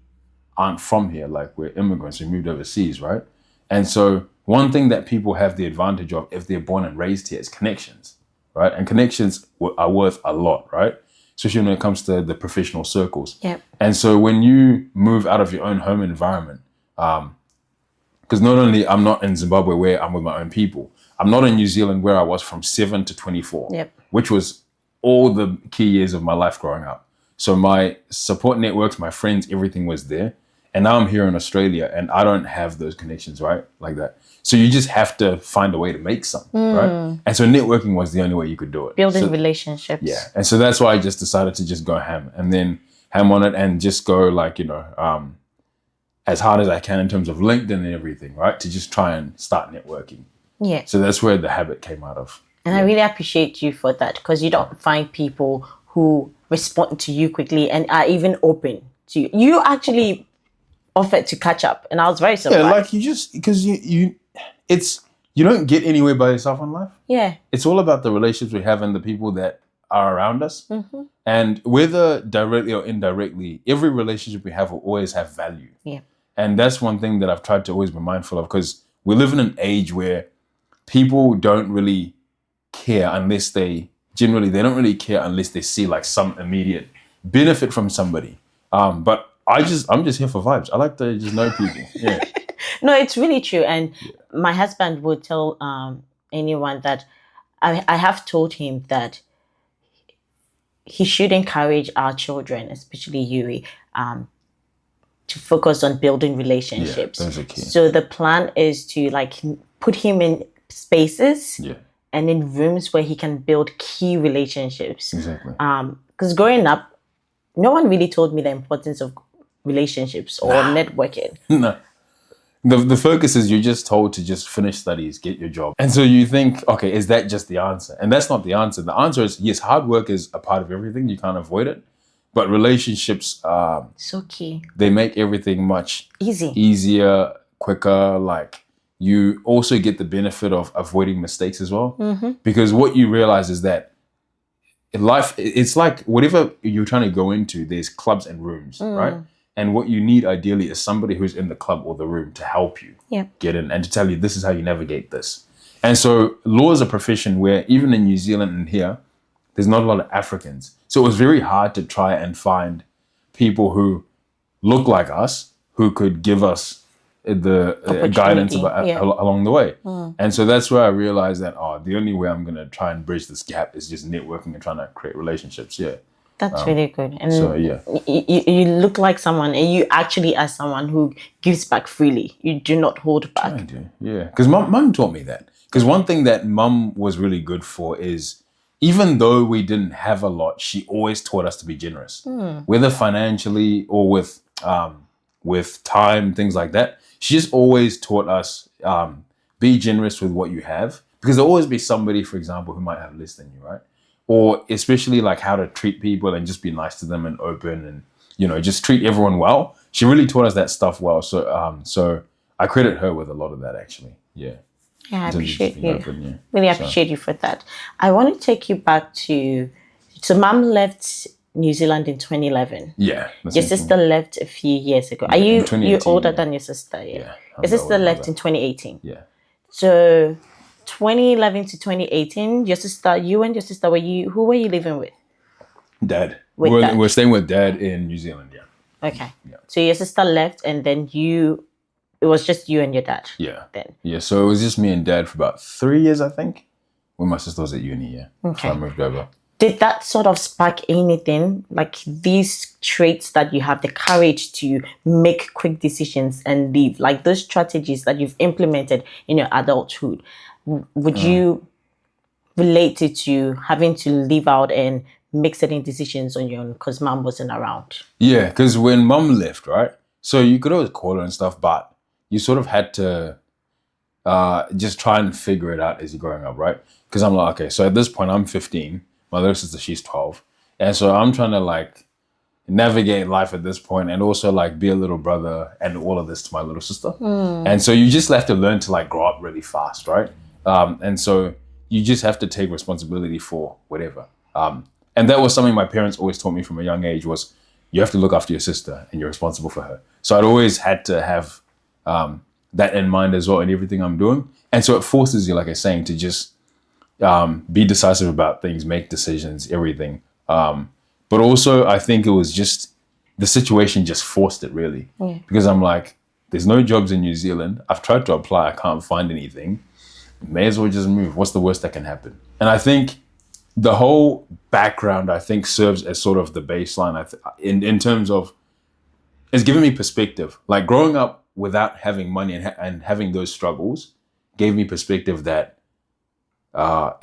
aren't from here, like we're immigrants, we moved overseas, right? And so one thing that people have the advantage of if they're born and raised here is connections, right? And connections are worth a lot, right? Especially when it comes to the professional circles. Yep. And so when you move out of your own home environment, because not only I'm not in Zimbabwe where I'm with my own people, I'm not in New Zealand where I was from 7 to 24, which was all the key years of my life growing up. So my support networks, my friends, everything was there. And now I'm here in Australia and I don't have those connections, right? Like that. So you just have to find a way to make some, right? And so networking was the only way you could do it. Building relationships. Yeah. And so that's why I just decided to just go ham and then ham on it and just go as hard as I can in terms of LinkedIn and everything, right? To just try and start networking. Yeah. So that's where the habit came out of. And I really appreciate you for that, because you don't find people who respond to you quickly and are even open to you. You actually offered to catch up and I was very surprised. Yeah, like you just, because you don't get anywhere by yourself in life. Yeah. It's all about the relationships we have and the people that are around us. Mm-hmm. And whether directly or indirectly, every relationship we have will always have value. Yeah. And that's one thing that I've tried to always be mindful of, because we live in an age where people don't really care unless they don't really care unless they see like some immediate benefit from somebody. But I'm just here for vibes. I like to just know people. Yeah. No, it's really true. And my husband would tell anyone that I have told him that he should encourage our children, especially Yuri, to focus on building relationships. Yeah, those are key. So the plan is to like put him in spaces and in rooms where he can build key relationships. Exactly. Because growing up, no one really told me the importance of relationships or networking. No. The focus is you're just told to just finish studies, get your job. And so you think, okay, is that just the answer? And that's not the answer. The answer is, yes, hard work is a part of everything. You can't avoid it. But relationships, so key. They make everything much easier, quicker. Like you also get the benefit of avoiding mistakes as well. Because what you realize is that in life, it's like whatever you're trying to go into, there's clubs and rooms, right? And what you need ideally is somebody who's in the club or the room to help you get in and to tell you this is how you navigate this. And so law is a profession where even in New Zealand and here, there's not a lot of Africans. So it was very hard to try and find people who look like us, who could give us the guidance along the way. And so that's where I realized that, the only way I'm going to try and bridge this gap is just networking and trying to create relationships. Yeah. That's really good. And so, yeah. You look like someone, and you actually are someone who gives back freely. You do not hold back. I do, yeah. Because mum taught me that. Because one thing that mum was really good for is, even though we didn't have a lot, she always taught us to be generous. Whether financially or with time, things like that. She just always taught us, be generous with what you have. Because there'll always be somebody, for example, who might have less than you, right? Or especially like how to treat people and just be nice to them and open and, just treat everyone well. She really taught us that stuff well. So I credit her with a lot of that, actually. Yeah. Yeah, I appreciate you. Really appreciate you for that. I want to take you back so mum left New Zealand in 2011. Yeah. Your sister left a few years ago. Are you older than your sister? Yeah. Your sister left in 2018. Yeah. So 2011 to 2018, you and your sister, who were you living with? Dad. We're staying with Dad in New Zealand, yeah. Okay. Yeah. So your sister left and then it was just you and your dad. Yeah. Then. Yeah, so it was just me and Dad for about 3 years, I think, when my sister was at uni, yeah. Okay. So I moved over. Did that sort of spark anything, like these traits that you have, the courage to make quick decisions and leave, like those strategies that you've implemented in your adulthood? Would you relate it to having to leave out and make certain decisions on your own because mum wasn't around? Yeah, because when mum left, right? So you could always call her and stuff, but you sort of had to just try and figure it out as you're growing up, right? Because I'm like, okay, so at this point I'm 15. My little sister, she's 12. And so I'm trying to like navigate life at this point and also like be a little brother and all of this to my little sister. And so you just have to learn to like grow up really fast, right? And so you just have to take responsibility for whatever. And that was something my parents always taught me from a young age was you have to look after your sister and you're responsible for her. So I'd always had to have that in mind as well in everything I'm doing. And so it forces you, like I was saying, to just be decisive about things, make decisions, everything. But also I think it was just the situation just forced it really. Yeah. Because I'm like, there's no jobs in New Zealand. I've tried to apply. I can't find anything. May as well just move. What's the worst that can happen? And I think the whole background, I think, serves as sort of the baseline in terms of it's given me perspective. Like growing up without having money and having those struggles gave me perspective that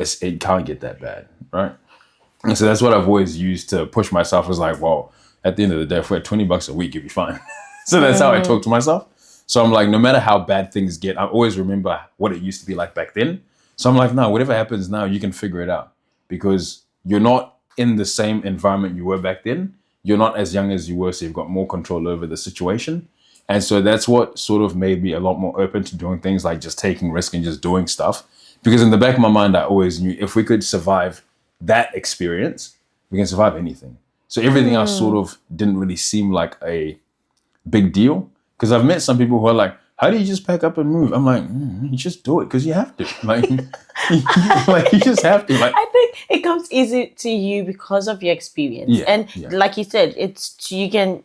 it can't get that bad, right? And so that's what I've always used to push myself as like, well, at the end of the day, if we're at $20 a week, you'll be fine. So that's how I talk to myself. So I'm like, no matter how bad things get, I always remember what it used to be like back then. So I'm like, no, whatever happens now, you can figure it out because you're not in the same environment you were back then. You're not as young as you were, so you've got more control over the situation. And so that's what sort of made me a lot more open to doing things like just taking risk and just doing stuff. Because in the back of my mind, I always knew if we could survive that experience, we can survive anything. So everything else sort of didn't really seem like a big deal. Because I've met some people who are like, how do you just pack up and move? I'm like, you just do it because you have to. Like, like you just have to. Like, I think it comes easy to you because of your experience. Yeah, And yeah. like you said, you can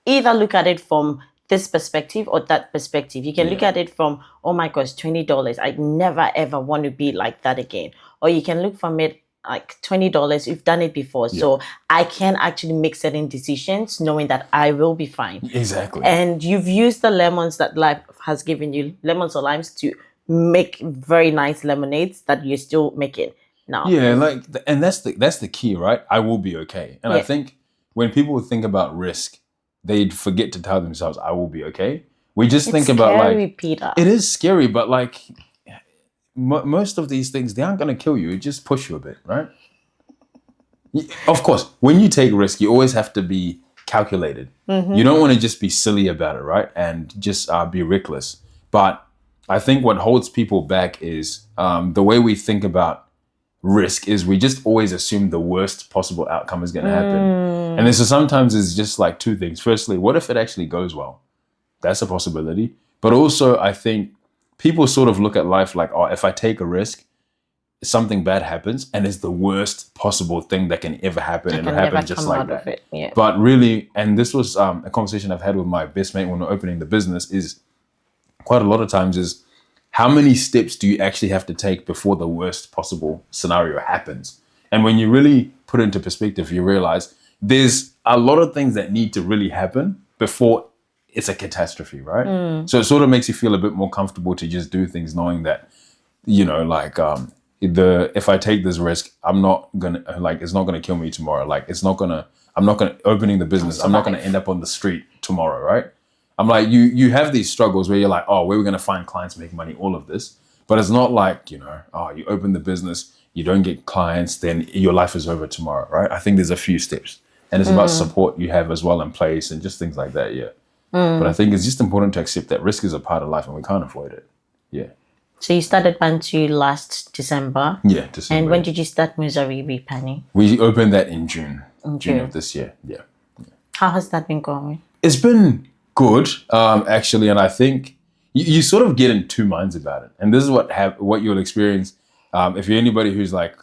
either look at it from this perspective or that perspective. You can look Yeah. at it from, oh my gosh, $20. I never ever want to be like that again. Or you can look from it like $20. You've done it before. So I can actually make certain decisions knowing that I will be fine. Exactly. And you've used the lemons that life has given you, lemons or limes, to make very nice lemonades that you're still making now. Yeah, like, and that's the key, right? I will be okay. And I think when people think about risk, they forget to tell themselves, I will be okay. We just think about scary, like, Peter. It is scary, but like most of these things, they aren't going to kill you. It just push you a bit, right? Of course, when you take risk, you always have to be calculated. You don't want to just be silly about it, right? And just be reckless. But I think what holds people back is the way we think about risk is we just always assume the worst possible outcome is going to happen. And then so sometimes it's just like two things. Firstly, what if it actually goes well? That's a possibility. But also I think people sort of look at life like, oh, if I take a risk, something bad happens and it's the worst possible thing that can ever happen. And it'll happen just like that. Yeah. But really, and this was a conversation I've had with my best mate when we're opening the business, is quite a lot of times is, how many steps do you actually have to take before the worst possible scenario happens? And when you really put it into perspective, you realize there's a lot of things that need to really happen before it's a catastrophe, right? So it sort of makes you feel a bit more comfortable to just do things knowing that, you know, like if I take this risk, I'm not gonna, like, it's not gonna kill me tomorrow. Like, I'm not gonna opening the business. I'm not gonna end up on the street tomorrow, right? I'm like, you have these struggles where you're like, oh, where are we going to find clients, make money, all of this. But it's not like, you know, oh, you open the business, you don't get clients, then your life is over tomorrow, right? I think there's a few steps. And it's about support you have as well in place and just things like that, yeah. But I think it's just important to accept that risk is a part of life and we can't avoid it, yeah. So you started Bantu last December. Yeah, December. And when did you start Muzariri Penny? We opened that in June. In June of this year, yeah. How has that been going? It's been good, actually, and I think you sort of get in two minds about it. And this is what you'll experience if you're anybody who's like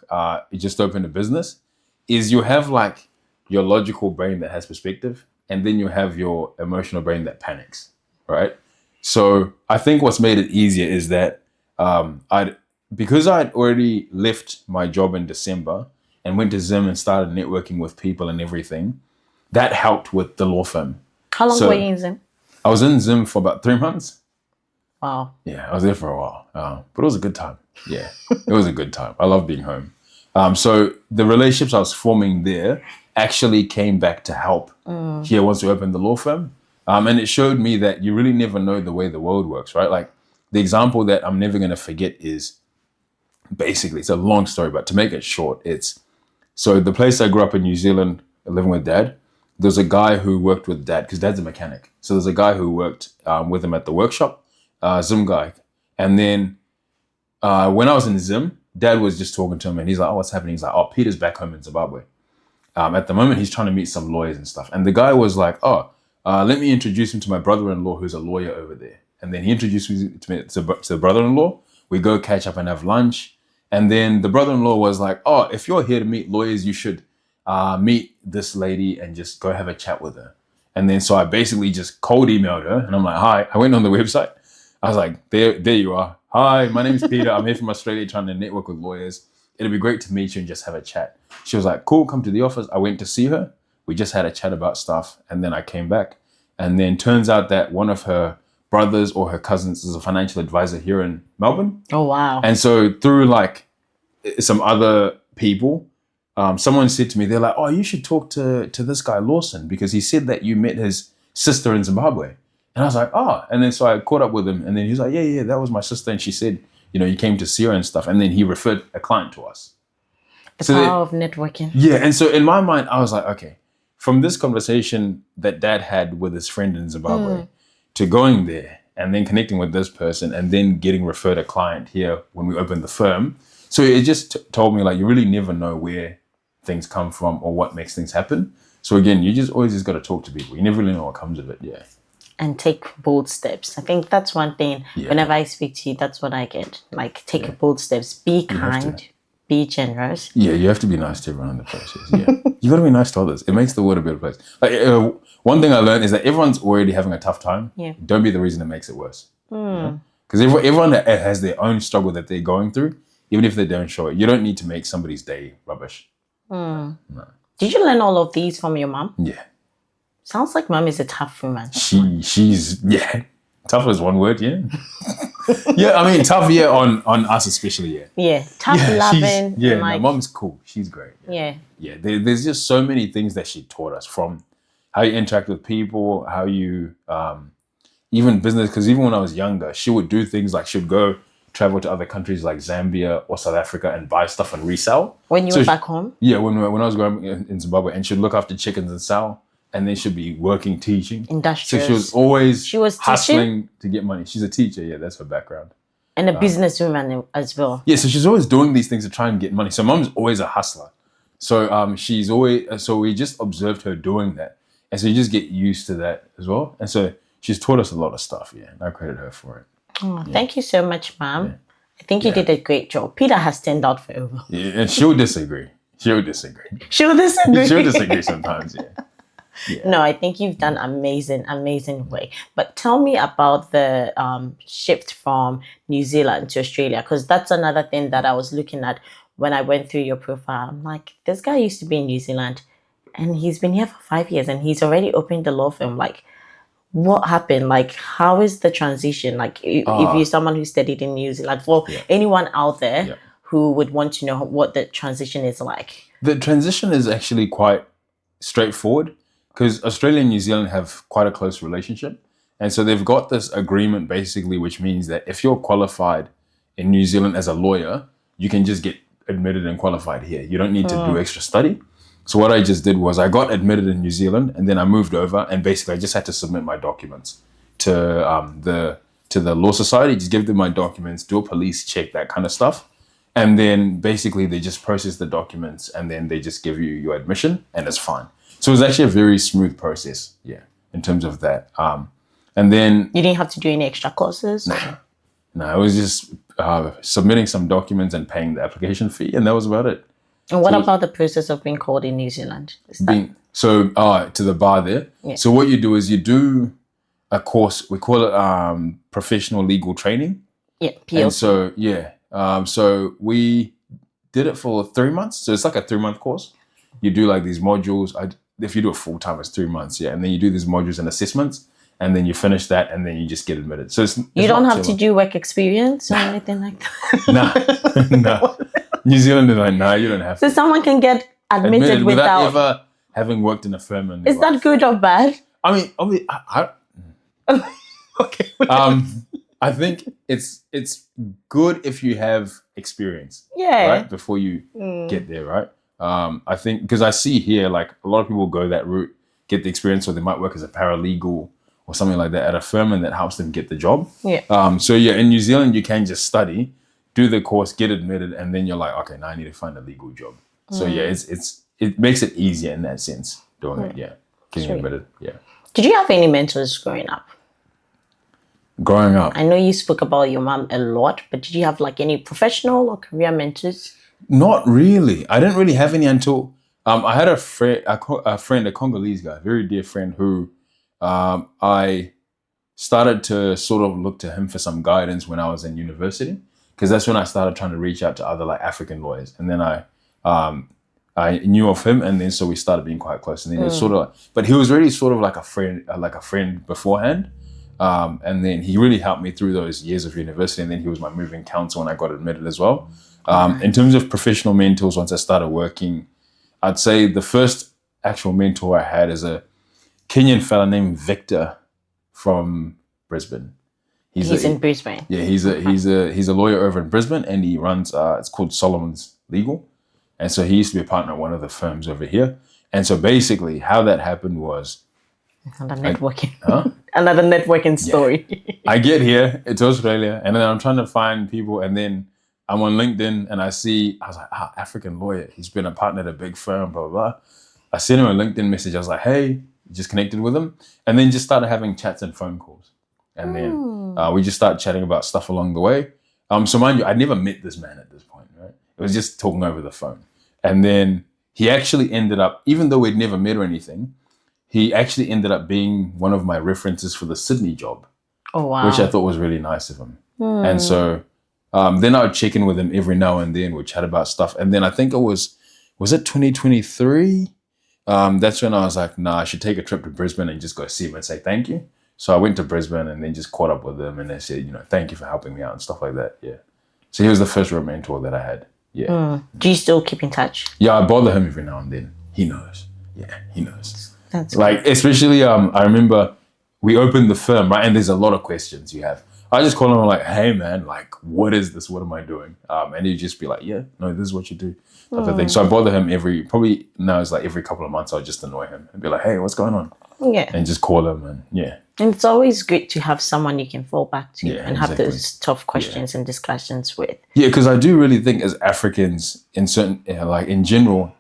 you just opened a business, is you have like your logical brain that has perspective, and then you have your emotional brain that panics, right? So I think what's made it easier is that because I'd already left my job in December and went to Zim and started networking with people and everything, that helped with the law firm. How long were you in Zim? I was in Zim for about 3 months. Wow. Yeah, I was there for a while. But it was a good time. Yeah, it was a good time. I love being home. So the relationships I was forming there actually came back to help here once we opened the law firm. And it showed me that you really never know the way the world works, right? Like the example that I'm never going to forget is basically, it's a long story, but to make it short, so the place I grew up in New Zealand, living with Dad, there's a guy who worked with Dad because Dad's a mechanic. So there's a guy who worked with him at the workshop, Zim guy. And then when I was in Zim, Dad was just talking to him and he's like, oh, what's happening? He's like, oh, Peter's back home in Zimbabwe. At the moment, he's trying to meet some lawyers and stuff. And the guy was like, oh, let me introduce him to my brother-in-law who's a lawyer over there. And then he introduced me to the brother-in-law. We go catch up and have lunch. And then the brother-in-law was like, oh, if you're here to meet lawyers, you should meet this lady and just go have a chat with her. And then so I basically just cold emailed her and I'm like, hi. I went on the website. I was like, there you are. Hi, my name is Peter. I'm here from Australia trying to network with lawyers. It'll be great to meet you and just have a chat. She was like, cool, come to the office. I went to see her. We just had a chat about stuff. And then I came back. And then turns out that one of her brothers or her cousins is a financial advisor here in Melbourne. Oh, wow. And so through like some other people, someone said to me, they're like, oh, you should talk to this guy Lawson because he said that you met his sister in Zimbabwe. And I was like, oh. And then so I caught up with him and then he was like, yeah, that was my sister. And she said, you know, you came to see her and stuff. And then he referred a client to us. The power of networking. Yeah. And so in my mind, I was like, okay, from this conversation that Dad had with his friend in Zimbabwe to going there and then connecting with this person and then getting referred a client here when we opened the firm. So it just told me like, you really never know where things come from or what makes things happen. So again, you just always got to talk to people. You never really know what comes of it. Yeah. and take bold steps. I think that's one thing. Yeah. Whenever I speak to you, that's what I get. Like, take bold steps. Be kind. Be generous. Yeah, you have to be nice to everyone in the process. Yeah, you got to be nice to others. It makes the world a better place. Like one thing I learned is that everyone's already having a tough time. Yeah. Don't be the reason it makes it worse. Because everyone has their own struggle that they're going through, even if they don't show it. You don't need to make somebody's day rubbish. No. Did you learn all of these from your mom? Yeah. Sounds like mom is a tough woman. She's tough is one word. Yeah. Yeah, I mean tough. Yeah, on us especially. Yeah. Yeah, tough, loving. Yeah, like, my mom's cool. She's great. Yeah. Yeah. There's just so many things that she taught us, from how you interact with people, how you even business. Because even when I was younger, she would do things like she'd go travel to other countries like Zambia or South Africa and buy stuff and resell. When you were back home? Yeah, when I was growing up in Zimbabwe, and she'd look after chickens and sell, and then she'd be working, teaching. Industrious. So she was always teaching? hustling to get money. She's a teacher, yeah, that's her background. And a businesswoman as well. Yeah, so she's always doing these things to try and get money. So mom's always a hustler. So she's always, so we just observed her doing that. And so you just get used to that as well. And so she's taught us a lot of stuff, yeah. And I credit her for it. Oh, thank you so much, Mom. Yeah. I think you did a great job. Peter has turned out for over. Yeah, and she'll disagree. She'll disagree sometimes, yeah. No, I think you've done amazing way. But tell me about the shift from New Zealand to Australia, because that's another thing that I was looking at when I went through your profile. I'm like, this guy used to be in New Zealand and he's been here for 5 years and he's already opened the law firm. Like, what happened? Like, how is the transition? Like, if you're someone who studied in New Zealand, for anyone out there who would want to know what the transition is like. The transition is actually quite straightforward, because Australia and New Zealand have quite a close relationship. And so they've got this agreement basically, which means that if you're qualified in New Zealand as a lawyer, you can just get admitted and qualified here. You don't need to do extra study. So what I just did was I got admitted in New Zealand, and then I moved over, and basically I just had to submit my documents to the law society, just give them my documents, do a police check, that kind of stuff. And then basically they just process the documents, and then they just give you your admission, and it's fine. So it was actually a very smooth process, in terms of that. And then... You didn't have to do any extra courses? No, it was just submitting some documents and paying the application fee, and that was about it. And what about the process of being called in New Zealand? To the bar there. Yeah. So what you do is you do a course, we call it professional legal training. Yeah, PLC. And so, so we did it for 3 months. So it's like a 3-month course. You do like these modules. If you do it full time, it's 3 months, and then you do these modules and assessments, and then you finish that, and then you just get admitted. So you don't have to do work experience or anything like that. No. New Zealand is like, no, you don't have to. So someone can get admitted without ever having worked in a firm. Is that good or bad? I mean, okay. I think it's good if you have experience. Yeah. Right before you get there, right? I think because I see here, like a lot of people go that route, get the experience, or they might work as a paralegal or something like that at a firm, and that helps them get the job. Yeah. So in New Zealand, you can just study, do the course, get admitted, and then you're like, okay, now I need to find a legal job. So it makes it easier in that sense doing it. Yeah, getting admitted. Yeah. Did you have any mentors growing up? Growing up, I know you spoke about your mom a lot, but did you have like any professional or career mentors? Not really. I didn't really have any until I had a friend, a Congolese guy, a very dear friend, who I started to sort of look to him for some guidance when I was in university, because that's when I started trying to reach out to other like African lawyers, and then I knew of him, and then so we started being quite close, and then it was sort of, but he was really sort of like a friend beforehand, and then he really helped me through those years of university, and then he was my moving counsel when I got admitted as well. In terms of professional mentors, once I started working, I'd say the first actual mentor I had is a Kenyan fella named Victor from Brisbane. He's in Brisbane. Yeah, he's a lawyer over in Brisbane, and he runs it's called Solomon's Legal, and so he used to be a partner at one of the firms over here. And so basically, how that happened was another networking story. I get here to Australia, and then I'm trying to find people, and then I'm on LinkedIn, and I was like, African lawyer. He's been a partner at a big firm, blah, blah, blah. I sent him a LinkedIn message. I was like, hey, just connected with him, and then just started having chats and phone calls. And then we just started chatting about stuff along the way. So mind you, I'd never met this man at this point, right? It was just talking over the phone. And then he actually ended up, even though we'd never met or anything, he actually ended up being one of my references for the Sydney job. Oh, wow. Which I thought was really nice of him. And so then I would check in with him every now and then. We'd chat about stuff. And then I think it was it 2023? That's when I was like, nah, I should take a trip to Brisbane and just go see him and say thank you. So I went to Brisbane and then just caught up with him and they said, thank you for helping me out and stuff like that. Yeah. So he was the first real mentor that I had. Yeah. Do you still keep in touch? Yeah, I bother him every now and then. He knows. Yeah, he knows. That's like, especially, I remember we opened the firm, right? And there's a lot of questions you have. I just call him like, hey man, like, what is this? What am I doing? And he'd just be like, yeah, no, this is what you do. Type of thing. So I bother him every couple of months. I'll just annoy him and be like, hey, what's going on? Yeah. And just call him and yeah. And it's always good to have someone you can fall back to and have exactly. those tough questions and discussions with. Yeah, because I do really think as Africans in certain, like in general,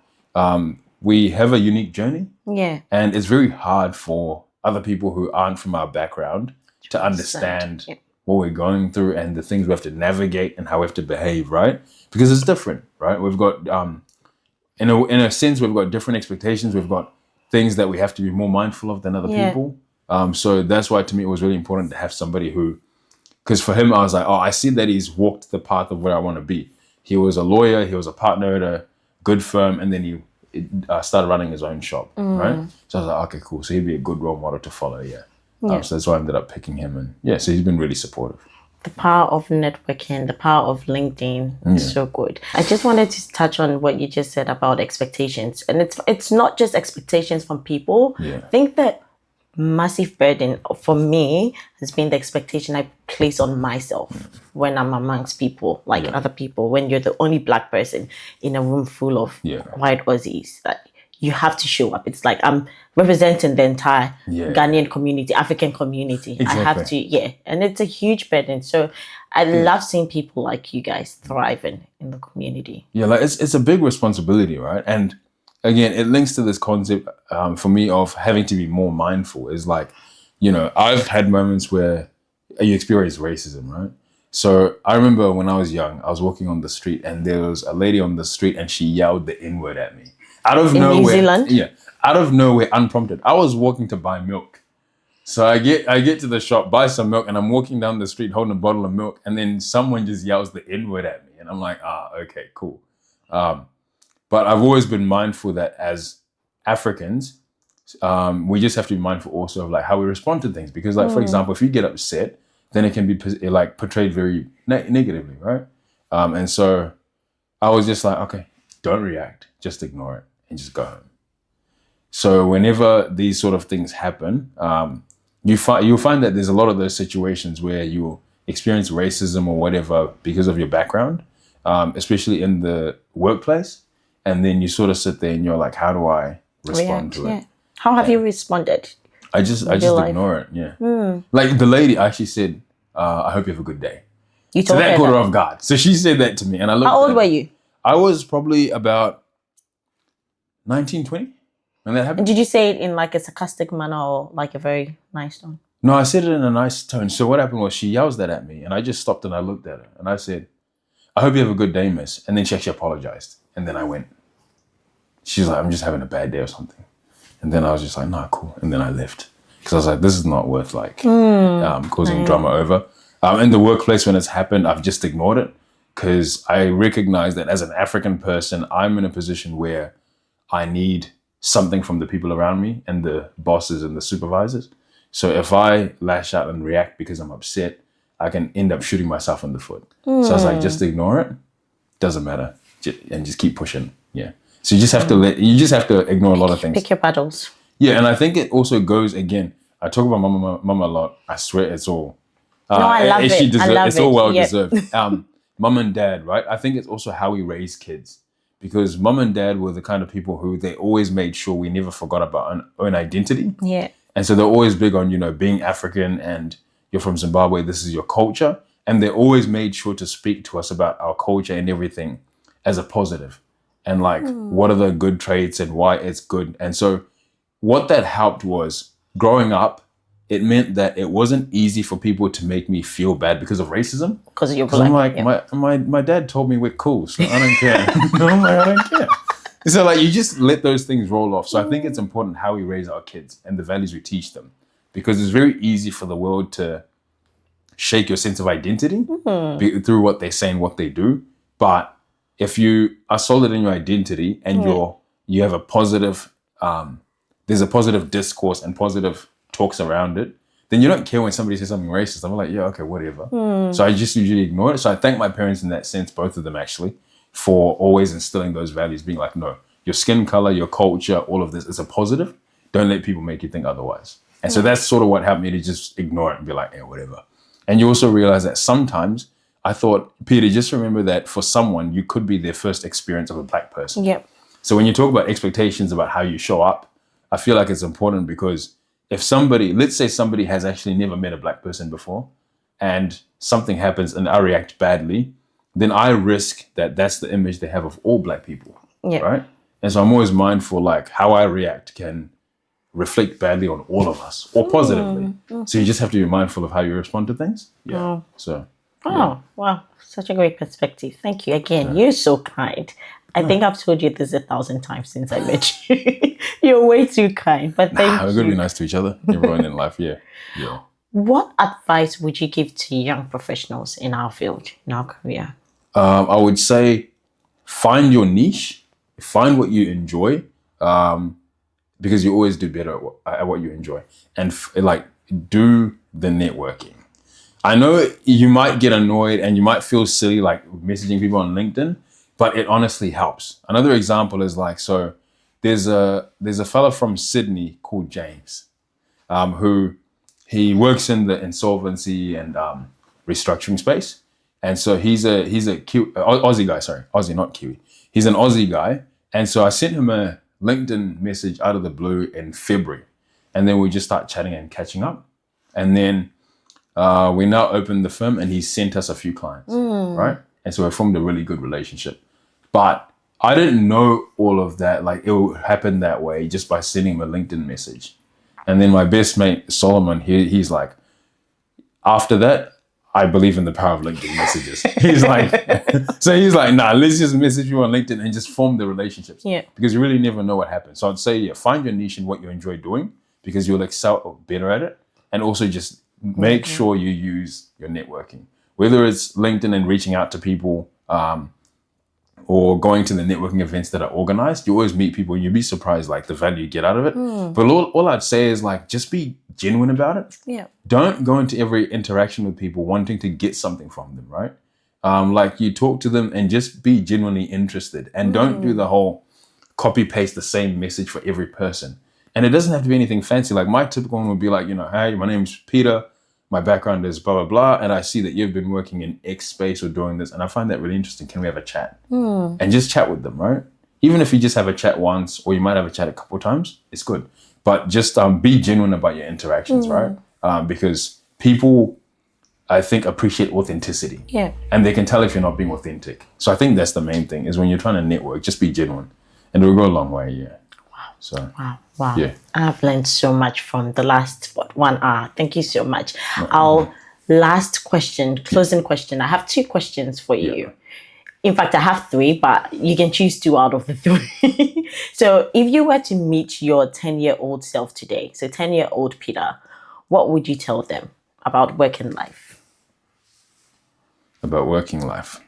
we have a unique journey. Yeah. And it's very hard for other people who aren't from our background to understand what we're going through and the things we have to navigate and how we have to behave, right? Because it's different, right? We've got, in a sense, we've got different expectations. We've got things that we have to be more mindful of than other people. So that's why to me it was really important to have somebody who, because for him, I was like, oh, I see that he's walked the path of where I want to be. He was a lawyer, he was a partner at a good firm, and then he started running his own shop, right? So I was like, okay, cool. So he'd be a good role model to follow, yeah. So that's why I ended up picking him. And yeah, so he's been really supportive. The power of networking, the power of LinkedIn is so good. I just wanted to touch on what you just said about expectations. And it's not just expectations from people. Yeah. I think that massive burden for me has been the expectation I place on myself when I'm amongst people, like other people, when you're the only Black person in a room full of white Aussies. Like, you have to show up. It's like I'm representing the entire Ghanaian community, African community. Exactly. I have to, and it's a huge burden. So I love seeing people like you guys thriving in the community. Yeah, like it's a big responsibility, right? And again, it links to this concept for me of having to be more mindful. Is like, I've had moments where you experience racism, right? So I remember when I was young, I was walking on the street and there was a lady on the street and she yelled the N-word at me. Out of nowhere. New Zealand? Yeah. Out of nowhere, unprompted. I was walking to buy milk. So I get to the shop, buy some milk, and I'm walking down the street holding a bottle of milk, and then someone just yells the N-word at me. And I'm like, okay, cool. But I've always been mindful that as Africans, we just have to be mindful also of like how we respond to things. Because like, for example, if you get upset, then it can be like portrayed very negatively, right? And so I was just like, okay, don't react, just ignore it and just go home. So whenever these sort of things happen, you'll find that there's a lot of those situations where you experience racism or whatever because of your background, especially in the workplace. And then you sort of sit there and you're like, how do I respond to it? How have you responded? I just ignore it. Yeah. Like the lady actually said, I hope you have a good day. You told so that her caught her that? off guard. So she said that to me and I looked. How old were you? I was probably about 19, 20 when that happened. Did you say it in like a sarcastic manner or like a very nice tone? No, I said it in a nice tone. So what happened was she yells that at me and I just stopped and I looked at her and I said, I hope you have a good day, miss. And then she actually apologized. And then I went. She's like, I'm just having a bad day or something. And then I was just like, nah, cool. And then I left. Because I was like, this is not worth like causing drama over. In the workplace when it's happened, I've just ignored it. Because I recognize that as an African person, I'm in a position where I need something from the people around me and the bosses and the supervisors. So if I lash out and react because I'm upset, I can end up shooting myself in the foot. So I was like, just ignore it. Doesn't matter. And just keep pushing. Yeah. So you just have to ignore a lot of things. Pick your battles. Yeah. And I think it also goes, again, I talk about mama a lot. I swear it's all. I love it. It's all well deserved. Mum and dad, right? I think it's also how we raise kids. Because mum and dad were the kind of people who they always made sure we never forgot about our own identity. Yeah. And so they're always big on, being African and you're from Zimbabwe, this is your culture. And they always made sure to speak to us about our culture and everything as a positive. And like, what are the good traits and why it's good. And so what that helped was growing up, it meant that it wasn't easy for people to make me feel bad because of racism. Because you're Because black. I'm like, my dad told me we're cool, so I don't care. I'm like, I don't care. So like, you just let those things roll off. So I think it's important how we raise our kids and the values we teach them, because it's very easy for the world to shake your sense of identity through what they say and what they do. But if you are solid in your identity and you have a positive, there's a positive discourse and positive talks around it, then you don't care when somebody says something racist. I'm like, yeah, okay, whatever. So I just usually ignore it. So I thank my parents in that sense, both of them actually, for always instilling those values, being like, no, your skin color, your culture, all of this is a positive. Don't let people make you think otherwise. And so that's sort of what helped me to just ignore it and be like, yeah, whatever. And you also realize that sometimes I thought, Peter, just remember that for someone, you could be their first experience of a black person. Yep. So when you talk about expectations about how you show up, I feel like it's important, because if somebody, let's say somebody has actually never met a black person before and something happens and I react badly, then I risk that that's the image they have of all black people, right? And so I'm always mindful, like how I react can reflect badly on all of us or positively. So you just have to be mindful of how you respond to things. Yeah. So. Wow. Such a great perspective. Thank you again. You're so kind. I think I've told you this 1,000 times since I met you. You're way too kind, but thank you. We're going to be nice to each other. Everyone in life. Yeah. What advice would you give to young professionals in our field, in our career? I would say find your niche, find what you enjoy, because you always do better at what you enjoy, and do the networking. I know you might get annoyed and you might feel silly like messaging people on LinkedIn, but it honestly helps. Another example is so there's a fella from Sydney called James, who he works in the insolvency and restructuring space. And so he's a Aussie guy, sorry, Aussie, not Kiwi. He's an Aussie guy. And so I sent him a LinkedIn message out of the blue in February. And then we just start chatting and catching up. And then we now opened the firm and he sent us a few clients, right? And so we formed a really good relationship. But I didn't know all of that. Like, it would happen that way just by sending him a LinkedIn message. And then my best mate, Solomon, he's like, after that, I believe in the power of LinkedIn messages. He's like, nah, let's just message you on LinkedIn and just form the relationships. Yeah. Because you really never know what happens. So I'd say, find your niche in what you enjoy doing, because you'll excel better at it. And also just make sure you use your networking, whether it's LinkedIn and reaching out to people, or going to the networking events that are organized. You always meet people and you'll be surprised, like, the value you get out of it. But all I'd say is, like, just be genuine about it. Yeah. Don't go into every interaction with people wanting to get something from them, right? Like, you talk to them and just be genuinely interested, and don't do the whole copy paste the same message for every person. And it doesn't have to be anything fancy. Like, my typical one would be like, hey, my name's Peter. My background is blah, blah, blah. And I see that you've been working in X space or doing this. And I find that really interesting. Can we have a chat? And just chat with them, right? Even if you just have a chat once, or you might have a chat a couple of times, it's good. But just be genuine about your interactions, right? Because people, I think, appreciate authenticity. Yeah. And they can tell if you're not being authentic. So I think that's the main thing, is when you're trying to network, just be genuine. And it will go a long way, yeah. So, Wow. Yeah. I've learned so much from the last 1 hour. Thank you so much. Our last question, closing question. I have 2 questions for you. Yeah. In fact, I have 3, but you can choose 2 out of the 3. So if you were to meet your 10-year-old self today, so 10-year-old Peter, what would you tell them about working life? About working life.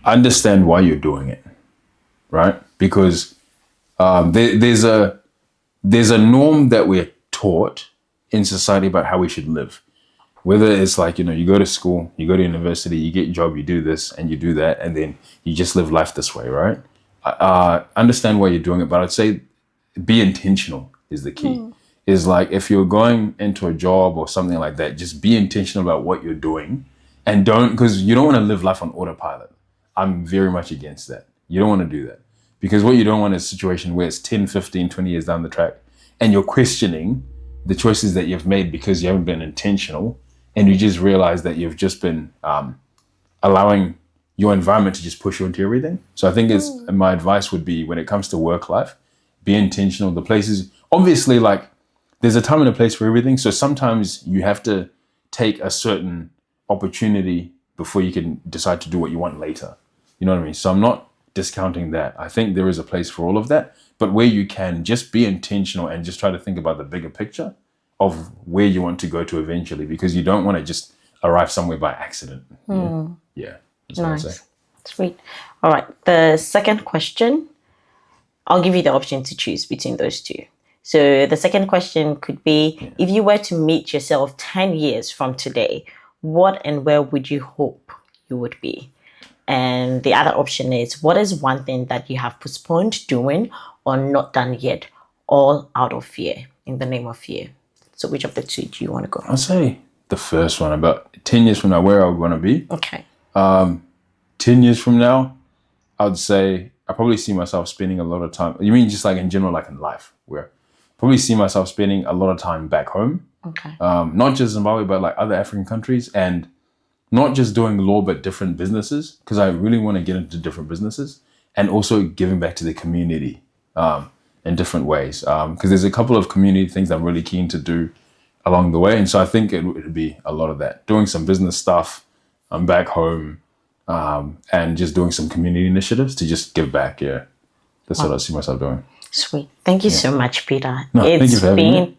Understand why you're doing it, right? Because there's a norm that we're taught in society about how we should live. Whether it's like, you go to school, you go to university, you get a job, you do this and you do that, and then you just live life this way, right? Understand why you're doing it, but I'd say be intentional is the key. Is like, if you're going into a job or something like that, just be intentional about what you're doing, and because you don't want to live life on autopilot. I'm very much against that. You don't want to do that, because what you don't want is a situation where it's 10, 15, 20 years down the track and you're questioning the choices that you've made because you haven't been intentional, and you just realize that you've just been allowing your environment to just push you into everything. So I think my advice would be, when it comes to work life, be intentional. The places, obviously, like, there's a time and a place for everything. So sometimes you have to take a certain opportunity before you can decide to do what you want later. You know what I mean? So I'm not discounting that. I think there is a place for all of that, but where you can, just be intentional and just try to think about the bigger picture of where you want to go to eventually, because you don't want to just arrive somewhere by accident. Yeah. That's what I say. Nice. Sweet. All right. The second question, I'll give you the option to choose between those two. So the second question could be, if you were to meet yourself 10 years from today, what and where would you hope you would be? And the other option is, what is one thing that you have postponed doing or not done yet, all out of fear, in the name of fear? So which of the two do you want to go? I'll say the first one. About 10 years from now, where I would want to be. Okay. 10 years from now, I would say I probably see myself spending a lot of time. You mean just like in general, like in life, where probably see myself spending a lot of time back home. Okay. Not just Zimbabwe, but like other African countries, and not just doing law, but different businesses, because I really want to get into different businesses, and also giving back to the community in different ways. Because there's a couple of community things I'm really keen to do along the way. And so I think it would be a lot of that, doing some business stuff back home, and just doing some community initiatives to just give back. Yeah. That's what I see myself doing. Sweet. Thank you so much, Peter. No, thank you for having me.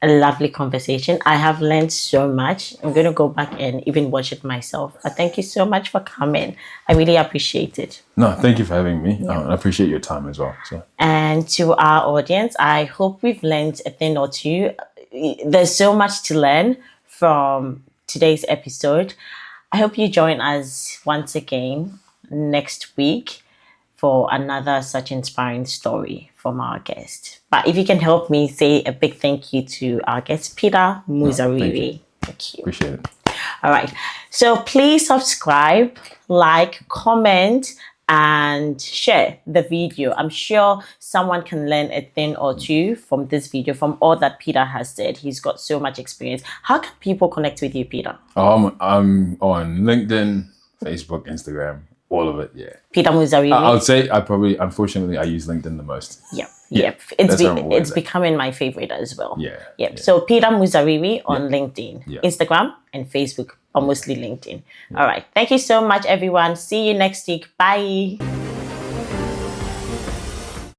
A lovely conversation. I have learned so much. I'm going to go back and even watch it myself. But thank you so much for coming. I really appreciate it. No, thank you for having me. I appreciate your time as well. So. And to our audience, I hope we've learned a thing or two. There's so much to learn from today's episode. I hope you join us once again next week for another such inspiring story from our guest. But if you can help me say a big thank you to our guest, Peter Muzariri. Thank you. Appreciate it. All right. So please subscribe, like, comment, and share the video. I'm sure someone can learn a thing or two from this video, from all that Peter has said. He's got so much experience. How can people connect with you, Peter? I'm on LinkedIn, Facebook, Instagram. All of it, yeah. Peter Muzariri. I would say unfortunately, I use LinkedIn the most. Yep. It's becoming my favorite as well. Yeah. So Peter Muzariri on LinkedIn, Yeah. Instagram, and Facebook, or mostly LinkedIn. All right. Thank you so much, everyone. See you next week. Bye.